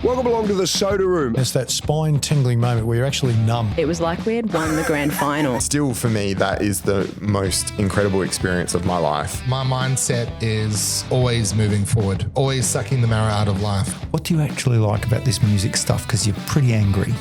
Welcome along to the Soda Room. It's that spine-tingling moment where you're actually numb. It was like we had won the grand final. Still, for me, that is the most incredible experience of my life. My mindset is always moving forward, always sucking the marrow out of life. What do you actually like about this music stuff? Because you're pretty angry.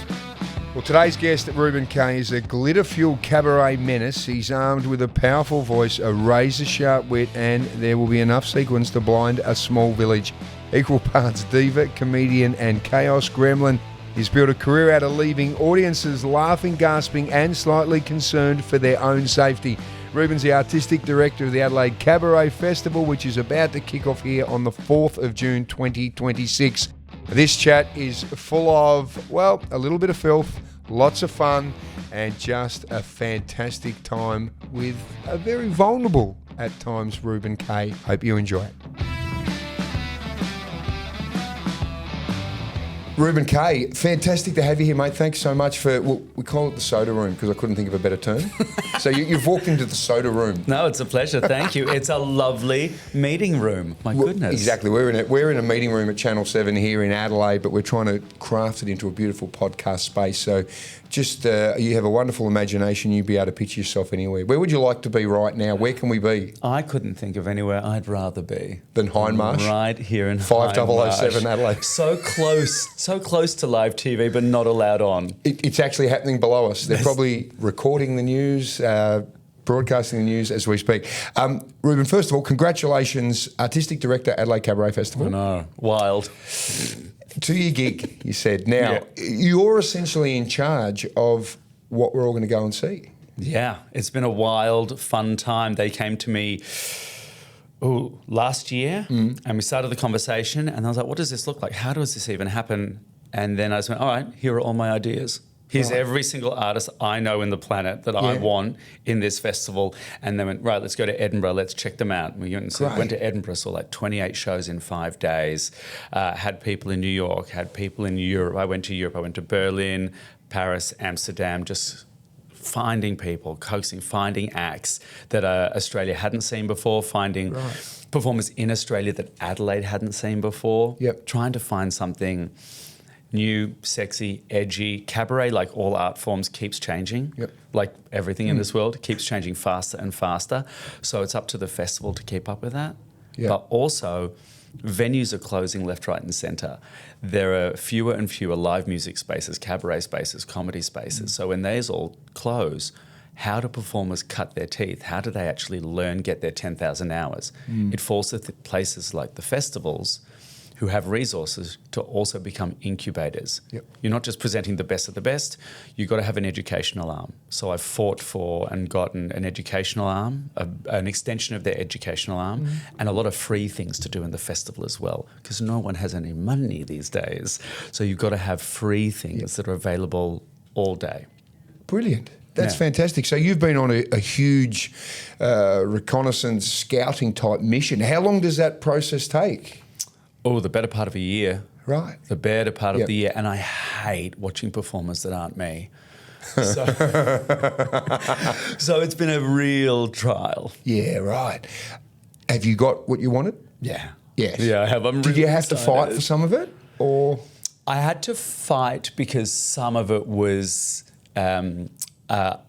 Well, today's guest, Reuben Kaye, is a glitter-fueled cabaret menace. He's armed with a powerful voice, a razor-sharp wit, and there will be enough sequins to blind a small village. Equal parts diva, comedian, and chaos gremlin. He's built a career out of leaving audiences laughing, gasping, and slightly concerned for their own safety. Reuben's the artistic director of the Adelaide Cabaret Festival, which is about to kick off here on the 4th of June 2026. This chat is full of, well, a little bit of filth, lots of fun, and just a fantastic time with a very vulnerable, at times, Reuben Kaye. Hope you enjoy it. Reuben Kaye, fantastic to have you here, mate. Thanks so much for, well, we call it the Soda Room because I couldn't think of a better term. So you've walked into the Soda Room. No, it's a pleasure. Thank you. It's a lovely meeting room. My goodness. Exactly. We're in a meeting room at Channel 7 here in Adelaide, but we're trying to craft it into a beautiful podcast space. So just, you have a wonderful imagination. You'd be able to picture yourself anywhere. Where would you like to be right now? Where can we be? I couldn't think of anywhere I'd rather be Than Hindmarsh? Right here in 5007 Adelaide. So close to live TV, but not allowed on. It's actually happening below us. They're probably recording the news, broadcasting the news as we speak. Reuben, first of all, congratulations, Artistic Director, Adelaide Cabaret Festival. I know. Wild. 2-year gig, you said. Now, You're essentially in charge of what we're all going to go and see. Yeah, it's been a wild, fun time. They came to me last year and we started the conversation and I was like, what does this look like? How does this even happen? And then I just went, all right, here are all my ideas. Here's every single artist I know in the planet that I want in this festival. And they went, right, let's go to Edinburgh. Let's check them out. We went to Edinburgh, saw like 28 shows in 5 days, had people in New York, had people in Europe. I went to Berlin, Paris, Amsterdam, just finding people, coaxing, finding acts that Australia hadn't seen before, finding performers in Australia that Adelaide hadn't seen before, trying to find something new, sexy, edgy. Cabaret, like all art forms, keeps changing. Like everything in this world, keeps changing faster and faster. So it's up to the festival to keep up with that. But also, venues are closing left, right and centre. There are fewer and fewer live music spaces, cabaret spaces, comedy spaces. So when these all close, how do performers cut their teeth? How do they actually learn, get their 10,000 hours? It falls to places like the festivals who have resources to also become incubators. You're not just presenting the best of the best, you've got to have an educational arm. So I've fought for and gotten an educational arm, an extension of their educational arm, and a lot of free things to do in the festival as well, because no one has any money these days. So you've got to have free things that are available all day. Brilliant. That's fantastic. So you've been on a huge reconnaissance scouting type mission. How long does that process take? Oh, the better part of a year. Right. The better part of the year. And I hate watching performers that aren't me. So, so it's been a real trial. Yeah, right. Have you got what you wanted? Yeah. Yes. Yeah, I have. Did you have to fight for some of it? Or I had to fight because some of it was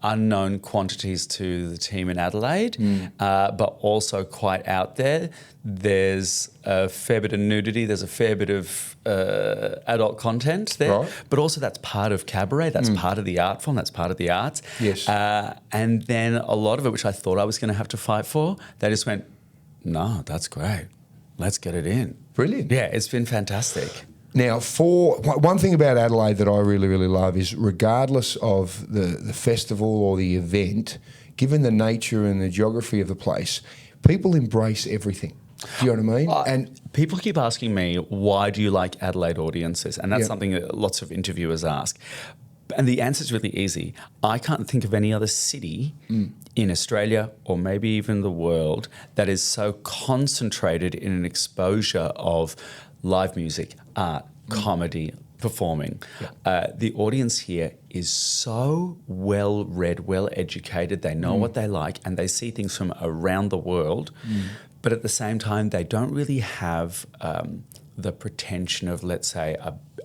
unknown quantities to the team in Adelaide, but also quite out there. There's a fair bit of nudity, there's a fair bit of adult content there, but also that's part of cabaret, that's part of the art form, that's part of the arts. Yes. And then a lot of it, which I thought I was going to have to fight for, they just went, no, that's great, let's get it in. Brilliant. Yeah, it's been fantastic. Now, one thing about Adelaide that I really, really love is regardless of the festival or the event, given the nature and the geography of the place, people embrace everything. Do you know what I mean? And people keep asking me, why do you like Adelaide audiences? And that's something that lots of interviewers ask. And the answer is really easy. I can't think of any other city in Australia or maybe even the world that is so concentrated in an exposure of live music, art, comedy, performing. The audience here is so well read, well educated. They know what they like and they see things from around the world. But at the same time, they don't really have the pretension of, let's say,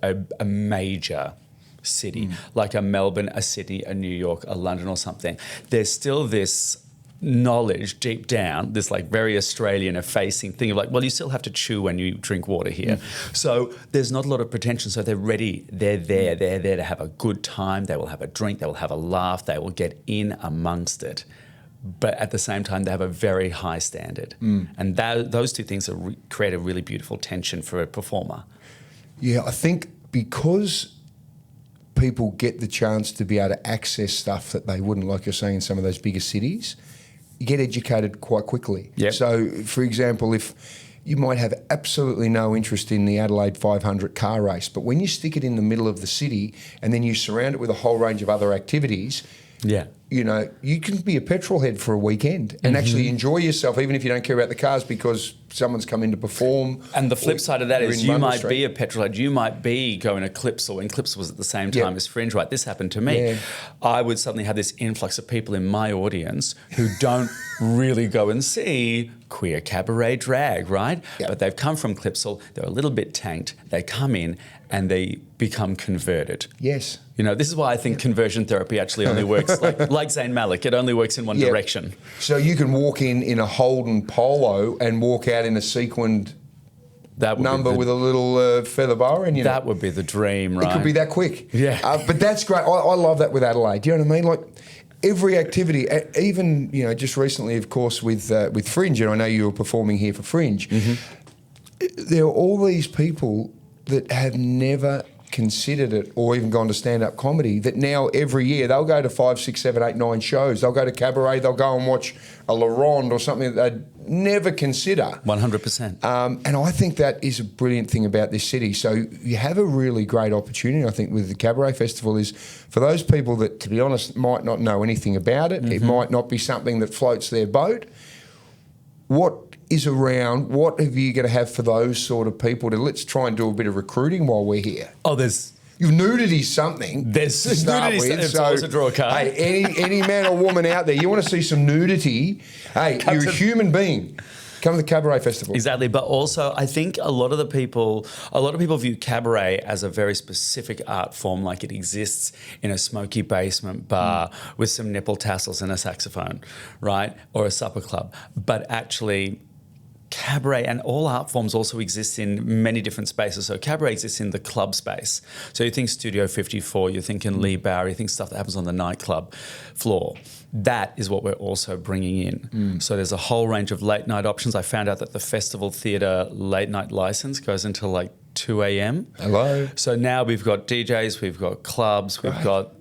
a major city, like a Melbourne, a Sydney, a New York, a London or something, there's still this knowledge deep down, this like very Australian facing thing of like, well, you still have to chew when you drink water here. So there's not a lot of pretension. So they're ready. They're there to have a good time. They will have a drink. They will have a laugh. They will get in amongst it. But at the same time, they have a very high standard. And those two things create a really beautiful tension for a performer. Yeah, I think because people get the chance to be able to access stuff that they wouldn't, like you're saying, in some of those bigger cities, you get educated quite quickly. Yep. So, for example, if you might have absolutely no interest in the Adelaide 500 car race, but when you stick it in the middle of the city and then you surround it with a whole range of other activities, you know, you can be a petrol head for a weekend and actually enjoy yourself, even if you don't care about the cars, because someone's come in to perform. And the flip side of that is you might be a petrol head, you might be going to Clipsal, when Clipsal was at the same time as Fringe, right? This happened to me. Yeah. I would suddenly have this influx of people in my audience who don't really go and see queer cabaret drag, right? Yep. But they've come from Clipsal, they're a little bit tanked, they come in and they become converted. Yes. You know, this is why I think conversion therapy actually only works, like Zayn Malik, it only works in one direction. So you can walk in a Holden polo and walk out in a sequined number with a little feather boa in, you know. That would be the dream, right? It could be that quick. Yeah. But that's great. I love that with Adelaide. Do you know what I mean? Like, every activity, even, you know, just recently, of course, with Fringe, and I know you were performing here for Fringe, there are all these people that have never considered it or even gone to stand-up comedy that now every year they'll go to 5, 6, 7, 8, 9 shows. They'll go to cabaret, they'll go and watch a La Ronde or something that they'd never consider. 100%. And I think that is a brilliant thing about this city. So you have a really great opportunity, I think, with the Cabaret Festival is for those people that, to be honest, might not know anything about it. It might not be something that floats their boat. What is around, what are you going to have for those sort of people to, let's try and do a bit of recruiting while we're here? Oh, there's nudity's something. There's to start nudity, with. it's always a draw card. Hey, any man or woman out there, you want to see some nudity, hey, you're a human being. Come to the Cabaret Festival. Exactly, but also I think a lot of people view cabaret as a very specific art form, like it exists in a smoky basement bar with some nipple tassels and a saxophone, right? Or a supper club. But actually, cabaret and all art forms also exist in many different spaces. So cabaret exists in the club space. So you think Studio 54, you're thinking Lee Bower, you think stuff that happens on the nightclub floor. That is what we're also bringing in. So there's a whole range of late night options. I found out that the Festival Theatre late night license goes until like 2 a.m. Hello. So now we've got DJs, we've got clubs, we've got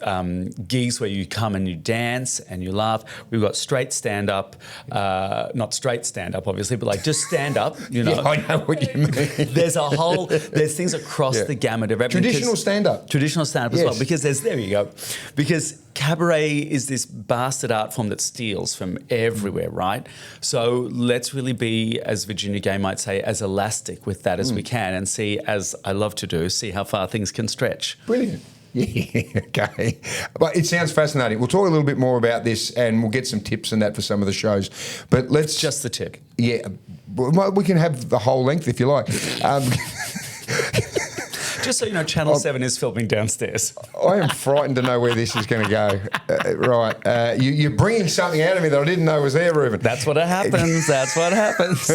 gigs where you come and you dance and you laugh. We've got straight stand-up, not straight stand-up obviously, but like just stand-up, you know. Yeah, I know what you mean. There's things across the gamut of everything. Traditional stand-up. Traditional stand-up as well, because there you go. Because cabaret is this bastard art form that steals from everywhere, right? So let's really be, as Virginia Gay might say, as elastic with that as we can and see, as I love to do, see how far things can stretch. Brilliant. Yeah, okay. But it sounds fascinating. We'll talk a little bit more about this and we'll get some tips and that for some of the shows. But let's... Just the tip. Yeah. We can have the whole length if you like. Just so you know, Channel 7 is filming downstairs. I am frightened to know where this is going to go. Right. You're bringing something out of me that I didn't know was there, Reuben. That's what happens. That's what happens.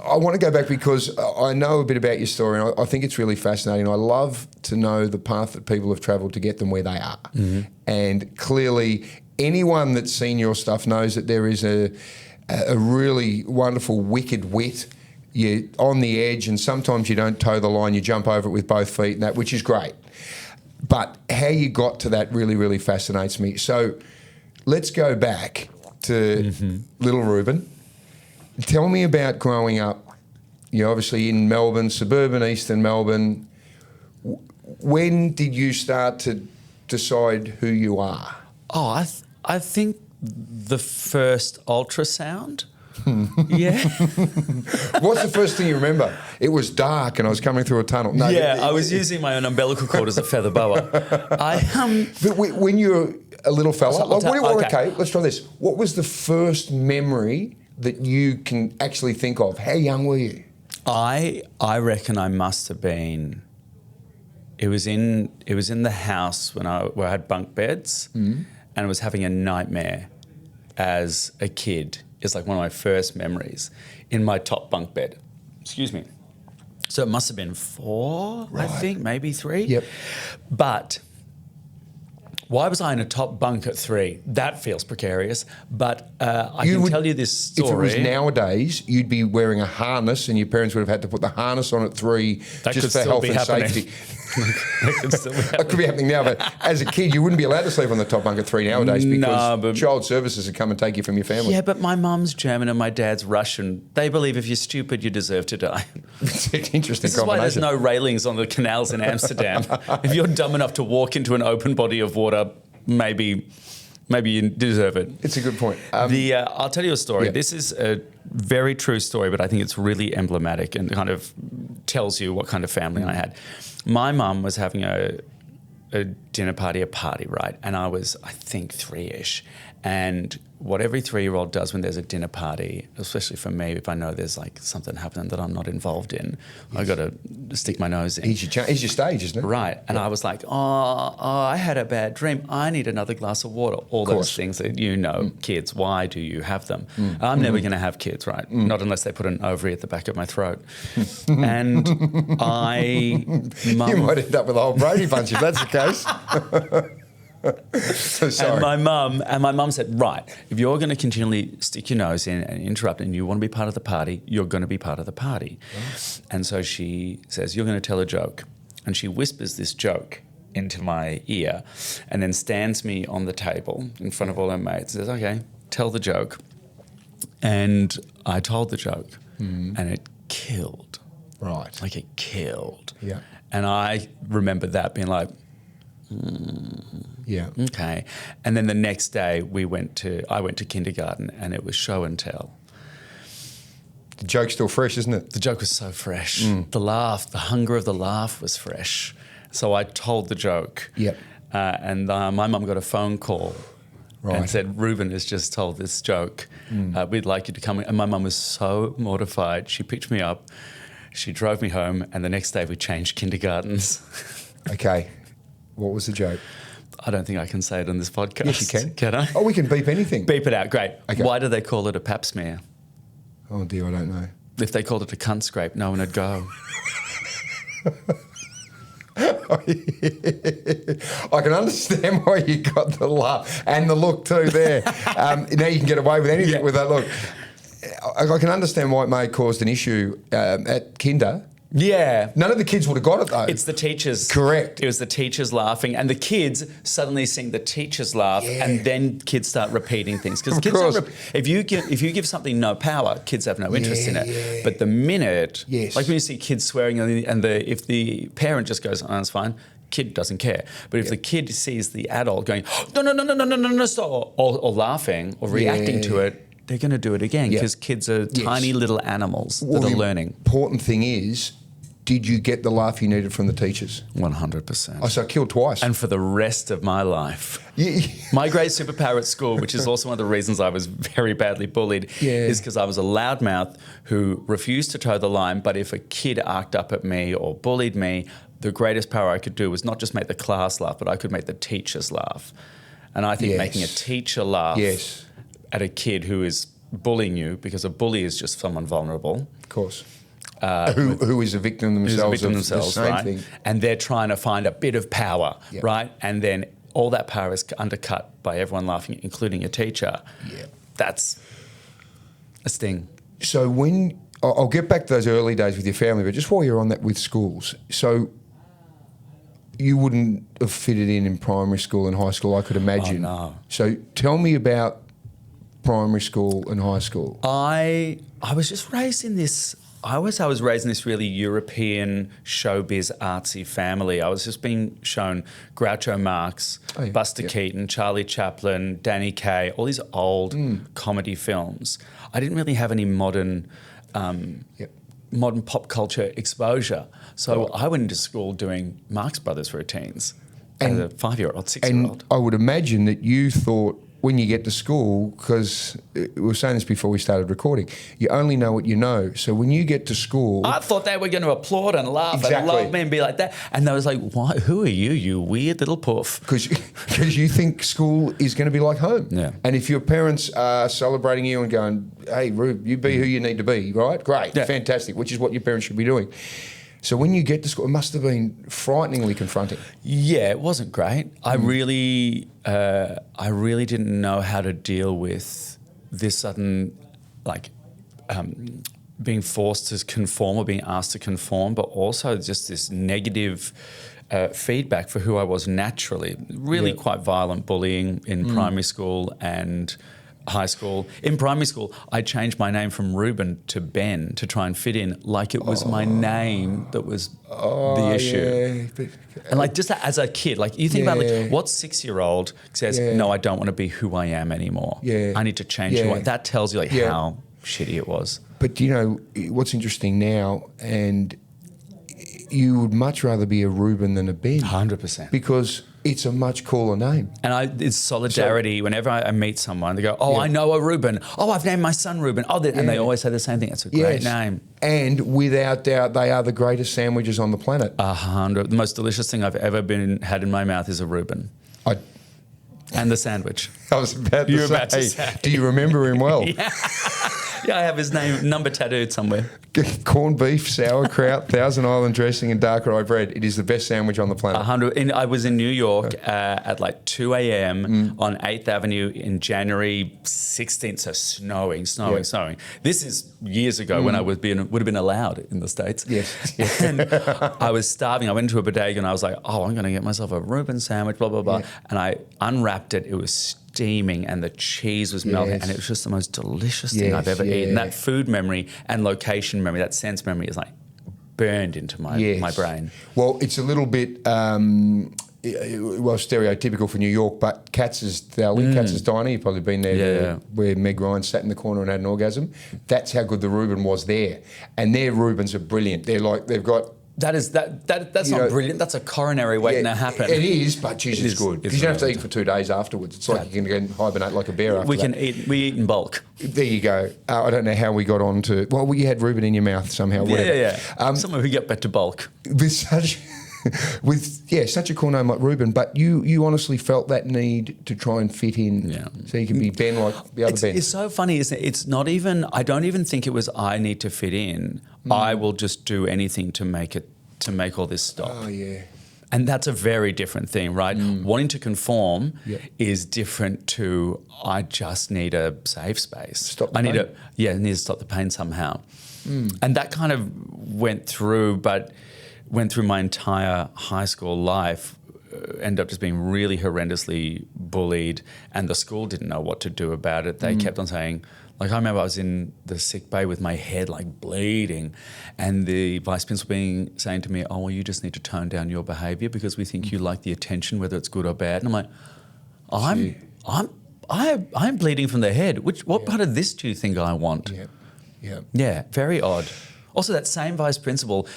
I want to go back because I know a bit about your story and I think it's really fascinating. I love to know the path that people have travelled to get them where they are. And clearly anyone that's seen your stuff knows that there is a really wonderful wicked wit. You're on the edge and sometimes you don't toe the line, you jump over it with both feet and that, which is great. But how you got to that really, really fascinates me. So let's go back to little Reuben. Tell me about growing up. You're obviously in Melbourne, suburban eastern Melbourne. When did you start to decide who you are? Oh, I think the first ultrasound. Yeah. What's the first thing you remember? It was dark and I was coming through a tunnel. No, I was using my own umbilical cord as a feather boa. But when you were a little fella, Okay. Let's try this. What was the first memory that you can actually think of? How young were you? I reckon I must have been it was in the house where I had bunk beds, and I was having a nightmare as a kid. It's like one of my first memories in my top bunk bed. Excuse me. So it must have been 4, I think, maybe 3. Yep. But why was I in a top bunk at 3? That feels precarious. But I can tell you this story. If it was nowadays, you'd be wearing a harness, and your parents would have had to put the harness on at 3 just for health and safety. That could still be happening. That could be happening now, but as a kid, you wouldn't be allowed to sleep on the top bunk at 3 nowadays because child services would come and take you from your family. Yeah, but my mum's German and my dad's Russian. They believe if you're stupid, you deserve to die. It's an interesting This is why there's no railings on the canals in Amsterdam. If you're dumb enough to walk into an open body of water, maybe you deserve it. It's a good point. I'll tell you a story. Yeah. This is a very true story, but I think it's really emblematic and kind of tells you what kind of family I had. My mum was having a dinner party, right? And I was, I think, 3-ish. And what every 3-year-old does when there's a dinner party, especially for me, if I know there's like something happening that I'm not involved in, I got to stick my nose in. Here's your stage, isn't it? Right. And I was like, I had a bad dream. I need another glass of water. All those things that kids, why do you have them? I'm never going to have kids, right? Not unless they put an ovary at the back of my throat. And You might end up with a whole Brady bunch if that's the case. Sorry. And my mum said, right, if you're going to continually stick your nose in and interrupt and you want to be part of the party, you're going to be part of the party. Right. And so she says, you're going to tell a joke. And she whispers this joke into my ear and then stands me on the table in front of all her mates and says, okay, tell the joke. And I told the joke and it killed. Right. Like it killed. Yeah. And I remember that being like, yeah. Okay. And then the next day I went to kindergarten and it was show and tell. The joke's still fresh, isn't it? The joke was so fresh. The laugh, the hunger of the laugh was fresh. So I told the joke. Yep. And my mum got a phone call Right. and said, Reuben has just told this joke. We'd like you to come in. And my mum was so mortified. She picked me up, she drove me home, and the next day we changed kindergartens. Okay. What was the joke? I don't think I can say it on this podcast. Yes, you can. Can I? Oh, we can beep anything. Beep it out. Great. Okay. Why do they call it a pap smear? Oh, dear, I don't know. If they called it a cunt scrape, no one would go. I can understand why you got the laugh and the look too there. Now you can get away with anything with that look. I can understand why it may have caused an issue at kinder. Yeah. None of the kids would have got it though. It's the teachers. Correct. It was the teachers laughing, and the kids suddenly seeing the teachers laugh, and then kids start repeating things. Because kids don't if you give something no power, kids have no interest in it. But the minute, like when you see kids swearing, and if the parent just goes, "Oh, that's fine," kid doesn't care. But if the kid sees the adult going, no, stop, or laughing or reacting to it, they're going to do it again because kids are tiny little animals that are learning. The important thing is, did you get the laugh you needed from the teachers? 100%. Oh, so I killed twice. And for the rest of my life. My great superpower at school, which is also one of the reasons I was very badly bullied, is because I was a loudmouth who refused to toe the line, but if a kid arced up at me or bullied me, the greatest power I could do was not just make the class laugh, but I could make the teachers laugh. And I think making a teacher laugh at a kid who is bullying you, because a bully is just someone vulnerable. Of course. Who is a victim themselves of the same thing. And they're trying to find a bit of power, right? And then all that power is undercut by everyone laughing, including a teacher. Yeah. That's a sting. So when, I'll get back to those early days with your family, but just while you're on that with schools, so you wouldn't have fitted in primary school and high school, I could imagine. Oh, no. So tell me about primary school and high school. I was just raised in this... I was raised in this really European showbiz artsy family. I was just being shown Groucho Marx, Buster Keaton, Charlie Chaplin, Danny Kaye, all these old comedy films. I didn't really have any modern pop culture exposure. So I went into school doing Marx Brothers routines as a 5-year-old, 6-year-old. And I would imagine that you thought when you get to school, because we were saying this before we started recording, you only know what you know. So when you get to school... I thought they were going to applaud and laugh and Exactly. love me and be like that. And they was like, "Why? Who are you, you weird little poof?" Because you think school is going to be like home. Yeah. And if your parents are celebrating you and going, "Hey, Rube, you be who you need to be," right? Great, Yeah. fantastic, which is what your parents should be doing. So when you get to school, it must have been frighteningly confronting. Yeah, it wasn't great. I really didn't know how to deal with this sudden, being forced to conform or being asked to conform, but also just this negative feedback for who I was naturally. Really quite violent bullying in primary school and high school. In primary school, I changed my name from Reuben to Ben to try and fit in, like it was my name that was the issue. Yeah. And like just as a kid, like you think about like what 6-year-old says, "No, I don't want to be who I am anymore. Yeah. I need to change who I am." That tells you like how shitty it was. But you know what's interesting now, and you would much rather be a Reuben than a Ben. 100%. Because it's a much cooler name. And it's solidarity. Whenever I meet someone, they go, "Oh, I know a Reuben. Oh, I've named my son Reuben." Oh, and they always say the same thing. It's a great name. And without doubt, they are the greatest sandwiches on the planet. 100. The most delicious thing I've ever had in my mouth is a Reuben. And the sandwich. I was about to say, do you remember him well? Yeah, I have his number tattooed somewhere. Corned beef, sauerkraut, Thousand Island dressing, and dark rye bread. It is the best sandwich on the planet. 100. I was in New York at like 2 a.m. on 8th Avenue in January 16th. So snowing. This is years ago when I would have been allowed in the States. Yes. And I was starving. I went into a bodega and I was like, "Oh, I'm going to get myself a Reuben sandwich, blah, blah, blah." Yeah. And I unwrapped it. It was steaming and the cheese was melting and it was just the most delicious thing I've ever eaten. That food memory and location memory, that sense memory is like burned into my brain. Well, it's a little bit stereotypical for New York, but Katz's Diner, you've probably been there, where Meg Ryan sat in the corner and had an orgasm. That's how good the Reuben was there. And their Reubens are brilliant. They're like, they've got... That's not brilliant. That's a coronary waiting to happen. It is, but geez, it's good. Because you don't have to eat for 2 days afterwards. It's like you can hibernate like a bear after that. We eat in bulk. There you go. I don't know how we got on to... Well, you had Reuben in your mouth somehow. Whatever. Yeah. Somehow we get back to bulk. Such a cool name like Reuben, but you honestly felt that need to try and fit in so you can be Ben like the other Ben. It's so funny, isn't it? It's not even... I don't even think it was I need to fit in. I will just do anything to make all this stop. Oh, yeah. And that's a very different thing, right? Wanting to conform is different to I just need a safe space. Stop the pain. I need to stop the pain somehow. And that kind of went through my entire high school life. Ended up just being really horrendously bullied, and the school didn't know what to do about it. They kept on saying, like, I remember I was in the sick bay with my head like bleeding, and the vice principal saying to me, "Oh, well, you just need to tone down your behaviour because we think you like the attention, whether it's good or bad." And I'm like, I'm bleeding from the head. What part of this do you think I want? Yeah, very odd. Also, that same vice principal,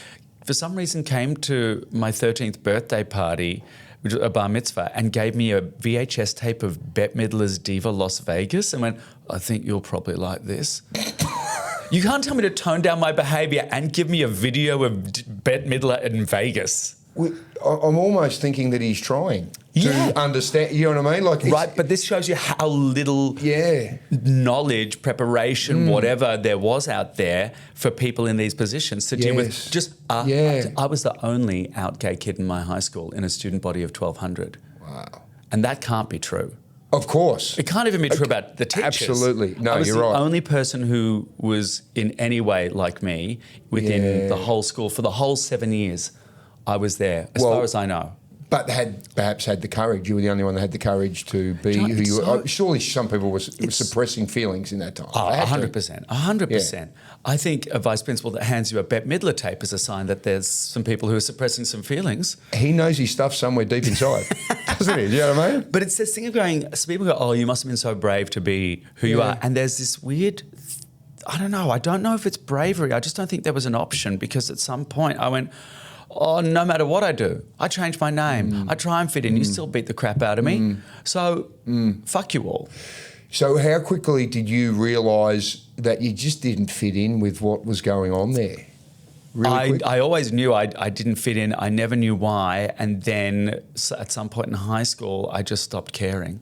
for some reason, came to my 13th birthday party, which was a bar mitzvah, and gave me a VHS tape of Bette Midler's Diva Las Vegas and went, "I think you'll probably like this." You can't tell me to tone down my behaviour and give me a video of Bette Midler in Vegas. I'm almost thinking that he's trying to understand, you know what I mean? Like, right, but this shows you how little knowledge, preparation, whatever there was out there for people in these positions to deal with. I was the only out gay kid in my high school in a student body of 1,200. Wow. And that can't be true. Of course. It can't even be true about the teachers. Absolutely. No, I was you're right. the only person who was in any way like me within the whole school. For the whole 7 years, I was there, as far as I know. But perhaps had the courage. You were the only one that had the courage to be who you were. Surely some people were suppressing feelings in that time. 100%. 100%. I think a vice principal that hands you a Bette Midler tape is a sign that there's some people who are suppressing some feelings. He knows his stuff somewhere deep inside, doesn't he? Do you know what I mean? But it's this thing of going, so people go, "Oh, you must have been so brave to be who you are." And there's this weird... I don't know if it's bravery. I just don't think there was an option, because at some point I went, oh, no matter what I do, I change my name. I try and fit in. You still beat the crap out of me. So fuck you all. So how quickly did you realise that you just didn't fit in with what was going on there? Really quick? I always knew I didn't fit in. I never knew why. And then at some point in high school, I just stopped caring.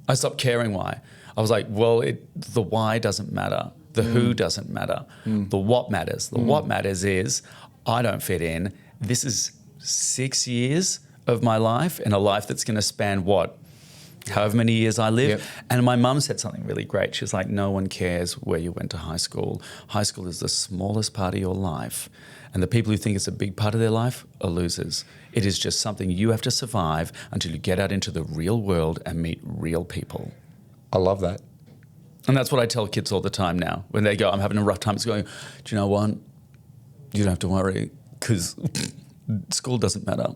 I stopped caring why. I was like, well, the why doesn't matter. The who doesn't matter. The what matters. The what matters is I don't fit in. This is 6 years of my life, and a life that's going to span what? However many years I live. Yep. And my mum said something really great. She was like, no one cares where you went to high school. High school is the smallest part of your life. And the people who think it's a big part of their life are losers. It is just something you have to survive until you get out into the real world and meet real people. I love that. And that's what I tell kids all the time now. When they go, I'm having a rough time, it's going, do you know what? You don't have to worry because school doesn't matter.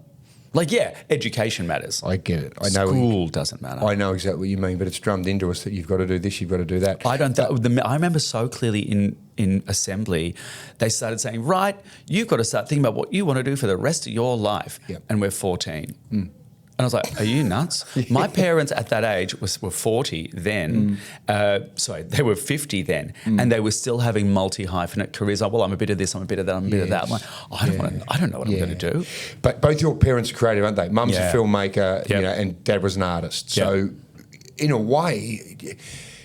Like, yeah, education matters. I get it. I know. School doesn't matter. I know exactly what you mean, but it's drummed into us that you've got to do this, you've got to do that. I remember so clearly in assembly, they started saying, right, you've got to start thinking about what you want to do for the rest of your life. Yep. And we're 14. And I was like, are you nuts? My parents at that age were 40 then. Sorry, they were 50 then. And they were still having multi-hyphenate careers. Like, well, I'm a bit of this, I'm a bit of that, I'm a bit of that. I'm like, I don't know what I'm going to do. But both your parents are creative, aren't they? Mum's a filmmaker, Yep. and Dad was an artist. So in a way,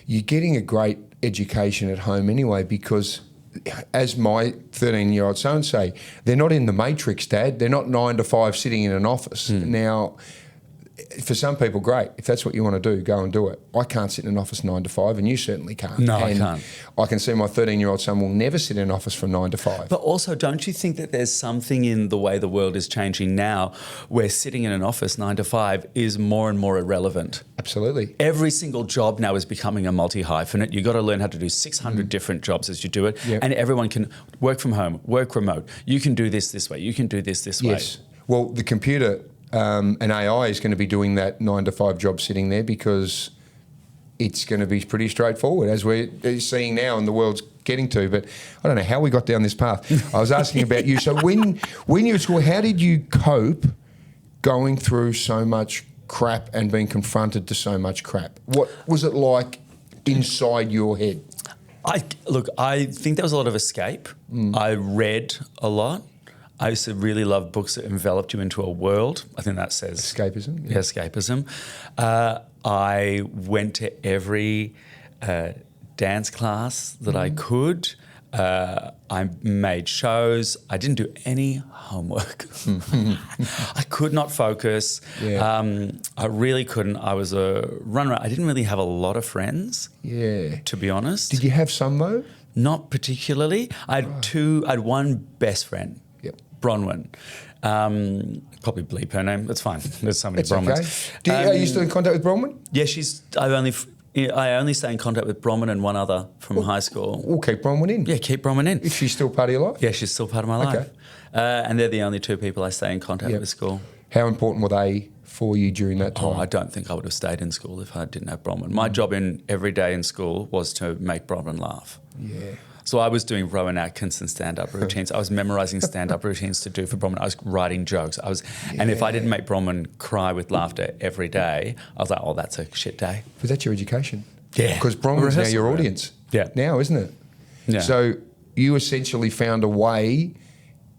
you're getting a great education at home anyway, because as my 13-year-old son say, they're not in the matrix, Dad. They're not 9 to 5 sitting in an office. Now, for some people, great. If that's what you want to do, go and do it. I can't sit in an office 9 to 5, and you certainly can't. No, and I can't. I can see my 13-year-old son will never sit in an office from 9 to 5. But also, don't you think that there's something in the way the world is changing now where sitting in an office 9 to 5 is more and more irrelevant? Absolutely. Every single job now is becoming a multi-hyphenate. You've got to learn how to do 600 different jobs as you do it. Yep. And everyone can work from home, work remote. You can do this way. You can do this way. Yes. Well, the computer and AI is going to be doing that 9 to 5 job sitting there, because it's going to be pretty straightforward, as we're seeing now and the world's getting to. But I don't know how we got down this path. I was asking about you. So when you were at school, how did you cope going through so much crap and being confronted to so much crap? What was it like inside your head? I think there was a lot of escape. I read a lot. I used to really love books that enveloped you into a world. I think that says... Escapism? Yeah, escapism. I went to every dance class that I could. I made shows. I didn't do any homework. I could not focus. Yeah. I really couldn't. I was a runner. I didn't really have a lot of friends, to be honest. Did you have some, though? Not particularly. I had one best friend. Bronwyn. Probably bleep her name. That's fine. There's so many Bronwyns. Okay. Are you still in contact with Bronwyn? Yeah, I only stay in contact with Bronwyn and one other from high school. We'll keep Bronwyn in. Yeah, keep Bronwyn in. Is she still part of your life? Yeah, she's still part of my life. And they're the only two people I stay in contact with at school. How important were they for you during that time? Oh, I don't think I would have stayed in school if I didn't have Bronwyn. My job every day in school was to make Bronwyn laugh. Yeah. So I was doing Rowan Atkinson stand-up routines. I was memorising stand-up routines to do for Bronwyn. I was writing jokes. And if I didn't make Bronwyn cry with laughter every day, I was like, oh, that's a shit day. Was that your education? Yeah. Because Bronwyn's now your audience. Yeah. Now, isn't it? Yeah. So you essentially found a way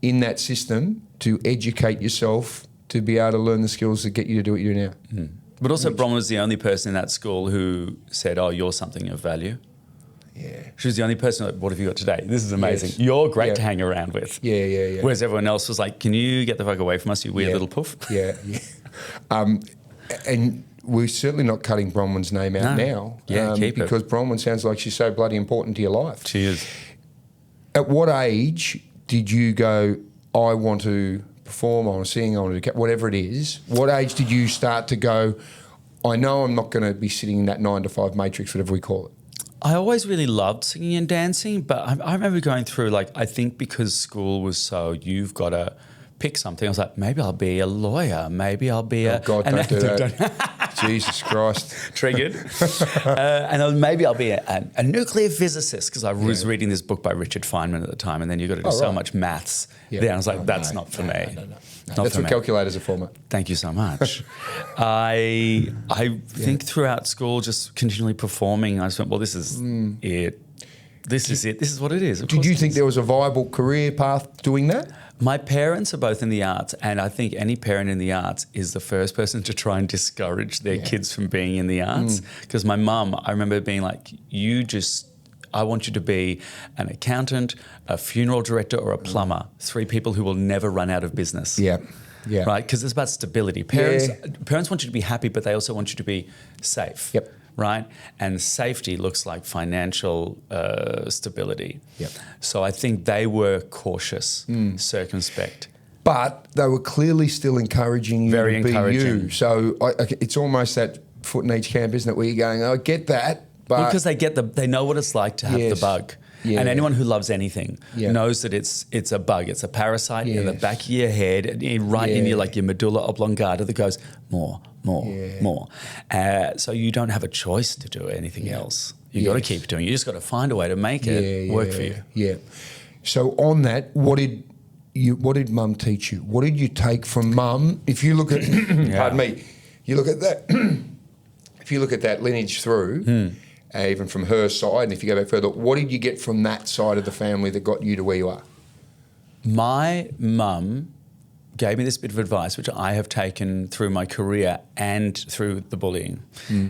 in that system to educate yourself to be able to learn the skills that get you to do what you do now. But also Bronwyn was the only person in that school who said, oh, you're something of value. Yeah. She was the only person like, what have you got today? This is amazing. Yes. You're great to hang around with. Yeah. Whereas everyone else was like, can you get the fuck away from us, you weird little poof? Yeah. And we're certainly not cutting Bronwyn's name out now. Yeah, keep it. Because Bronwyn sounds like she's so bloody important to your life. She is. At what age did you go, I want to perform, I want to sing, I want to do whatever it is? What age did you start to go, I know I'm not going to be sitting in that 9 to 5 matrix, whatever we call it? I always really loved singing and dancing, but I remember going through, I think because school was so, you've got to pick something. I was like, maybe I'll be a lawyer. Maybe I'll be Oh, God, don't do that. Jesus Christ. Triggered. And then maybe I'll be a nuclear physicist because I was reading this book by Richard Feynman at the time, and then you've got to do so much maths. Yeah. There, I was like, that's not for me. Not That's for what me. calculators are for, mate. Thank you so much. I think throughout school, just continually performing, I just went, well, this is it. This is it. This is what it is. Did you think there was a viable career path doing that? My parents are both in the arts, and I think any parent in the arts is the first person to try and discourage their kids from being in the arts. Because my mum, I remember being like, I want you to be an accountant, a funeral director, or a plumber. 3 people who will never run out of business. Yeah. Yeah. Right? Because it's about stability. Parents want you to be happy, but they also want you to be safe. Yep. Right? And safety looks like financial stability. Yep. So I think they were cautious, circumspect. But they were clearly still encouraging you Very to encouraging. be you. So it's almost that foot in each camp, isn't it, where you're going, I get that, but... Because they know what it's like to have the bug. Yeah. And anyone who loves anything knows that it's a bug. It's a parasite in the back of your head, right in your medulla oblongata that goes more. So you don't have a choice to do anything else. You got to keep doing it. You just got to find a way to make it work for you. Yeah. So on that, what did Mum teach you? What did you take from Mum? If you look at, pardon me, you look at that. If you look at that lineage through. Even from her side, and if you go back further, what did you get from that side of the family that got you to where you are? My mum gave me this bit of advice, which I have taken through my career and through the bullying,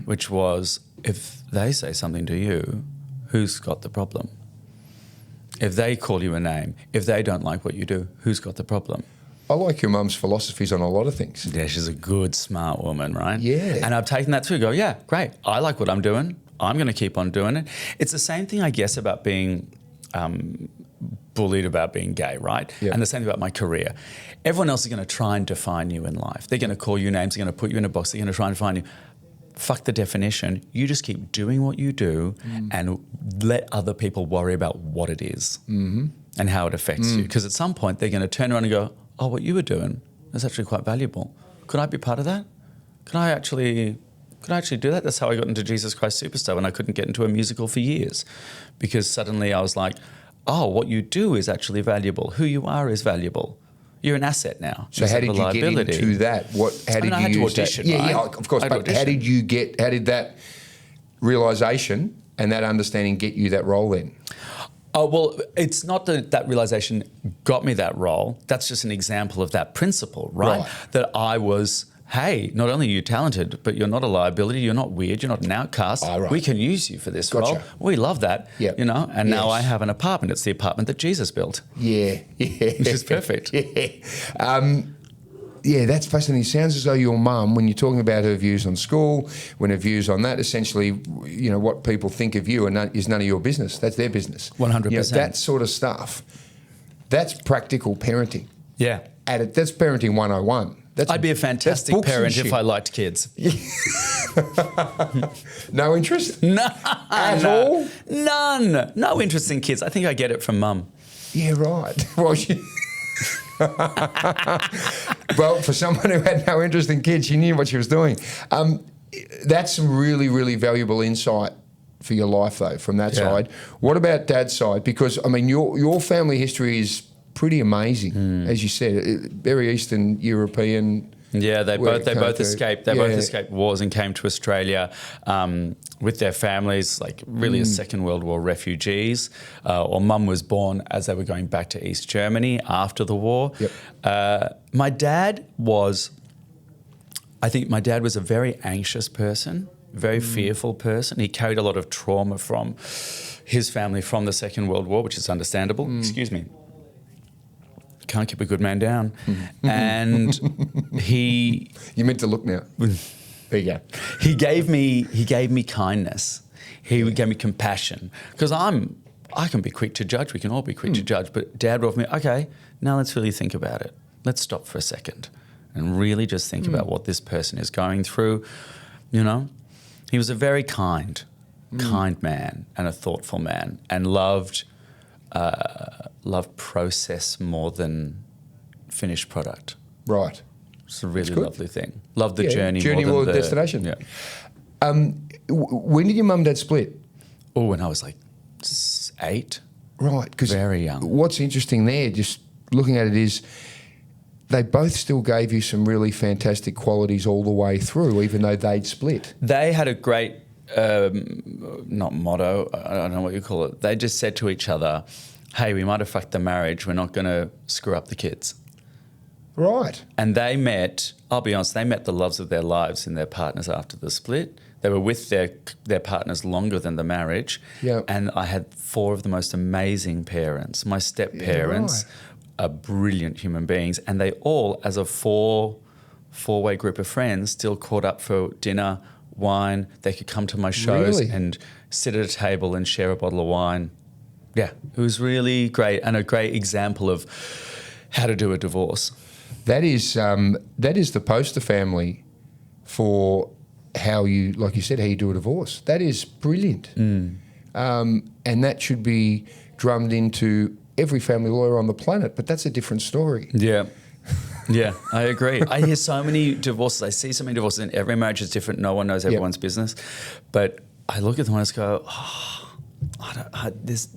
which was, if they say something to you, who's got the problem? If they call you a name, if they don't like what you do, who's got the problem? I like your mum's philosophies on a lot of things. Yeah, she's a good, smart woman, right? Yeah. And I've taken that through. Go, yeah, great. I like what I'm doing. I'm going to keep on doing it. It's the same thing, I guess, about being bullied about being gay, right? Yeah. And the same thing about my career. Everyone else is going to try and define you in life. They're going to call you names. They're going to put you in a box. They're going to try and define you. Fuck the definition. You just keep doing what you do and let other people worry about what it is and how it affects you. Because at some point, they're going to turn around and go, oh, what you were doing is actually quite valuable. Could I be part of that? Could I actually do that? That's how I got into Jesus Christ Superstar when I couldn't get into a musical for years. Because suddenly I was like, oh, what you do is actually valuable. Who you are is valuable. You're an asset now. So how did you get into that? I had to audition, that? right? Yeah, of course. But how did that realisation and that understanding get you that role then? Oh, well, it's not that realisation got me that role. That's just an example of that principle, right? That I was, hey, not only are you talented, but you're not a liability, you're not weird, you're not an outcast. We can use you for this role. We love that, and now I have an apartment. It's the apartment that Jesus built. Yeah. Which is perfect. Yeah, that's fascinating. It sounds as though your mum, when you're talking about her views on school, when her views on that, essentially, what people think of you is none of your business. That's their business. 100%. That sort of stuff, that's practical parenting. Yeah. That's parenting 101. I'd be a fantastic parent if I liked kids. No interest? No. At all? None. No interest in kids. I think I get it from mum. Yeah, right. Well, for someone who had no interest in kids, she knew what she was doing. That's some really, really valuable insight for your life, though, from that side. What about Dad's side? Because, I mean, your family history is pretty amazing, as you said, very Eastern European. Yeah, they both escaped. They both escaped wars and came to Australia with their families, like really as Second World War refugees. Or Mum was born as they were going back to East Germany after the war. My dad was a very anxious person, very fearful person. He carried a lot of trauma from his family from the Second World War, which is understandable. Excuse me. Can't keep a good man down. And he... You meant to look now. There you go. He gave me kindness. He gave me compassion. Because I can be quick to judge. We can all be quick to judge. But Dad brought me, okay, now let's really think about it. Let's stop for a second and really just think about what this person is going through. He was a very kind man and a thoughtful man and loved process more than finished product. Right. It's a really good. lovely thing. Love the Yeah, journey more more than the destination. Yeah. When did your mum and dad split? Oh, when I was like 8. Right, because Very young. What's interesting there, just looking at it, is they both still gave you some really fantastic qualities all the way through, even though they'd split. They had a great, not motto, I don't know what you call it. They just said to each other, hey, we might have fucked the marriage. We're not going to screw up the kids. Right. And they met, I'll be honest, they met the loves of their lives in their partners after the split. They were with their partners longer than the marriage. Yeah. And I had 4 of the most amazing parents. My step-parents are brilliant human beings. And they all, as a four-way group of friends, still caught up for dinner, wine. They could come to my shows Really? and sit at a table and share a bottle of wine. Yeah, it was really great and a great example of how to do a divorce. That is the poster family for how you, like you said, how you do a divorce. That is brilliant. And that should be drummed into every family lawyer on the planet, but that's a different story. Yeah. Yeah, I agree. I hear so many divorces. I see so many divorces, and every marriage is different. No one knows everyone's business. But I look at them and I just go,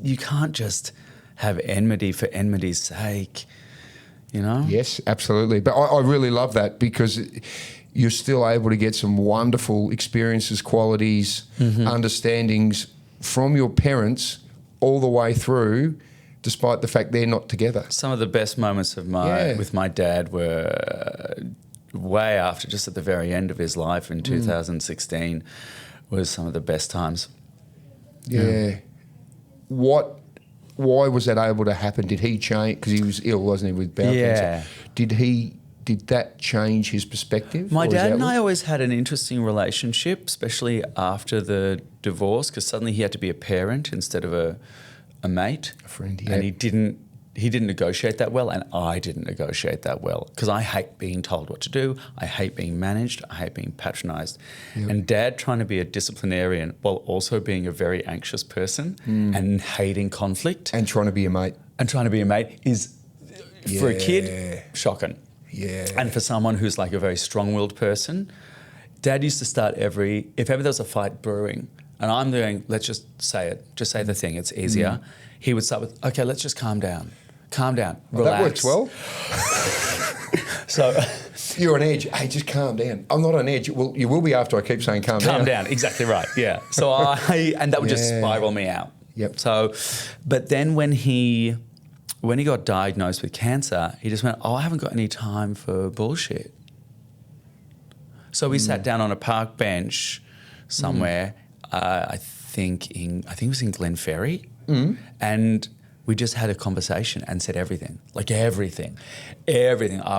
you can't just have enmity for enmity's sake, you know? Yes, absolutely. But I really love that because you're still able to get some wonderful experiences, qualities, understandings from your parents all the way through, despite the fact they're not together. Some of the best moments of with my dad were way after, just at the very end of his life in 2016 was some of the best times. Yeah. Why was that able to happen? Did he change? Because he was ill, wasn't he, with bowel cancer? Did that change his perspective? My dad and I always had an interesting relationship, especially after the divorce, because suddenly he had to be a parent instead of a mate. A friend, yeah. And he didn't negotiate that well, and I didn't negotiate that well, because I hate being told what to do. I hate being managed. I hate being patronised. Yep. And Dad trying to be a disciplinarian while also being a very anxious person and hating conflict. And trying to be a mate. Is, for a kid, shocking. Yeah. And for someone who's like a very strong-willed person, Dad used to start if ever there was a fight brewing, and I'm doing, let's just say it, just say the thing, it's easier. He would start with, okay, let's just calm down, relax. That works well. So you're on edge. Hey, just calm down. I'm not on edge. Well, you will be after I keep saying calm down. Calm down, exactly right, yeah. So and that would just spiral me out. Yep. So, but then when he got diagnosed with cancer, he just went, I haven't got any time for bullshit. So we sat down on a park bench somewhere, I think it was in Glenferrie, and we just had a conversation and said everything. I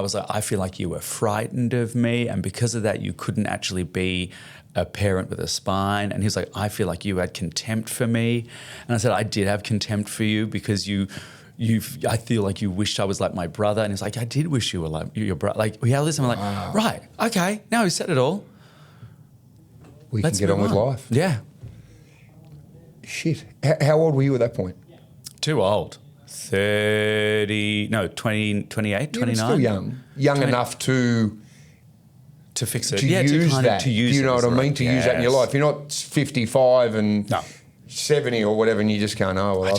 was like, I feel like you were frightened of me, and because of that, you couldn't actually be a parent with a spine. And he was like, I feel like you had contempt for me. And I said, I did have contempt for you because I feel like you wished I was like my brother. And he's like, I did wish you were like your brother. Like, we had this, and I'm like, right, okay, now we've said it all. We Let's can get on move with life. Yeah. Shit. How old were you at that point? Too old. 28, 29. Still young. Young 20. enough to fix it. to use that. To use you know it what I as mean? right. To use that in your life. You're not 55 and No. 70 or whatever, and you just can't. Oh, well,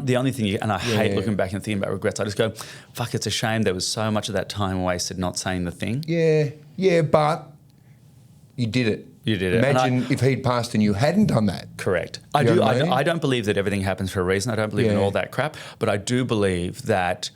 the only thing, and I hate Yeah. looking back and thinking about regrets. I just go, fuck, it's a shame there was so much of that time wasted not saying the thing. Yeah, but you did it. You did it. Imagine if he'd passed and you hadn't done that. Correct. You know what I mean? I don't believe that everything happens for a reason. I don't believe in all that crap. But I do believe that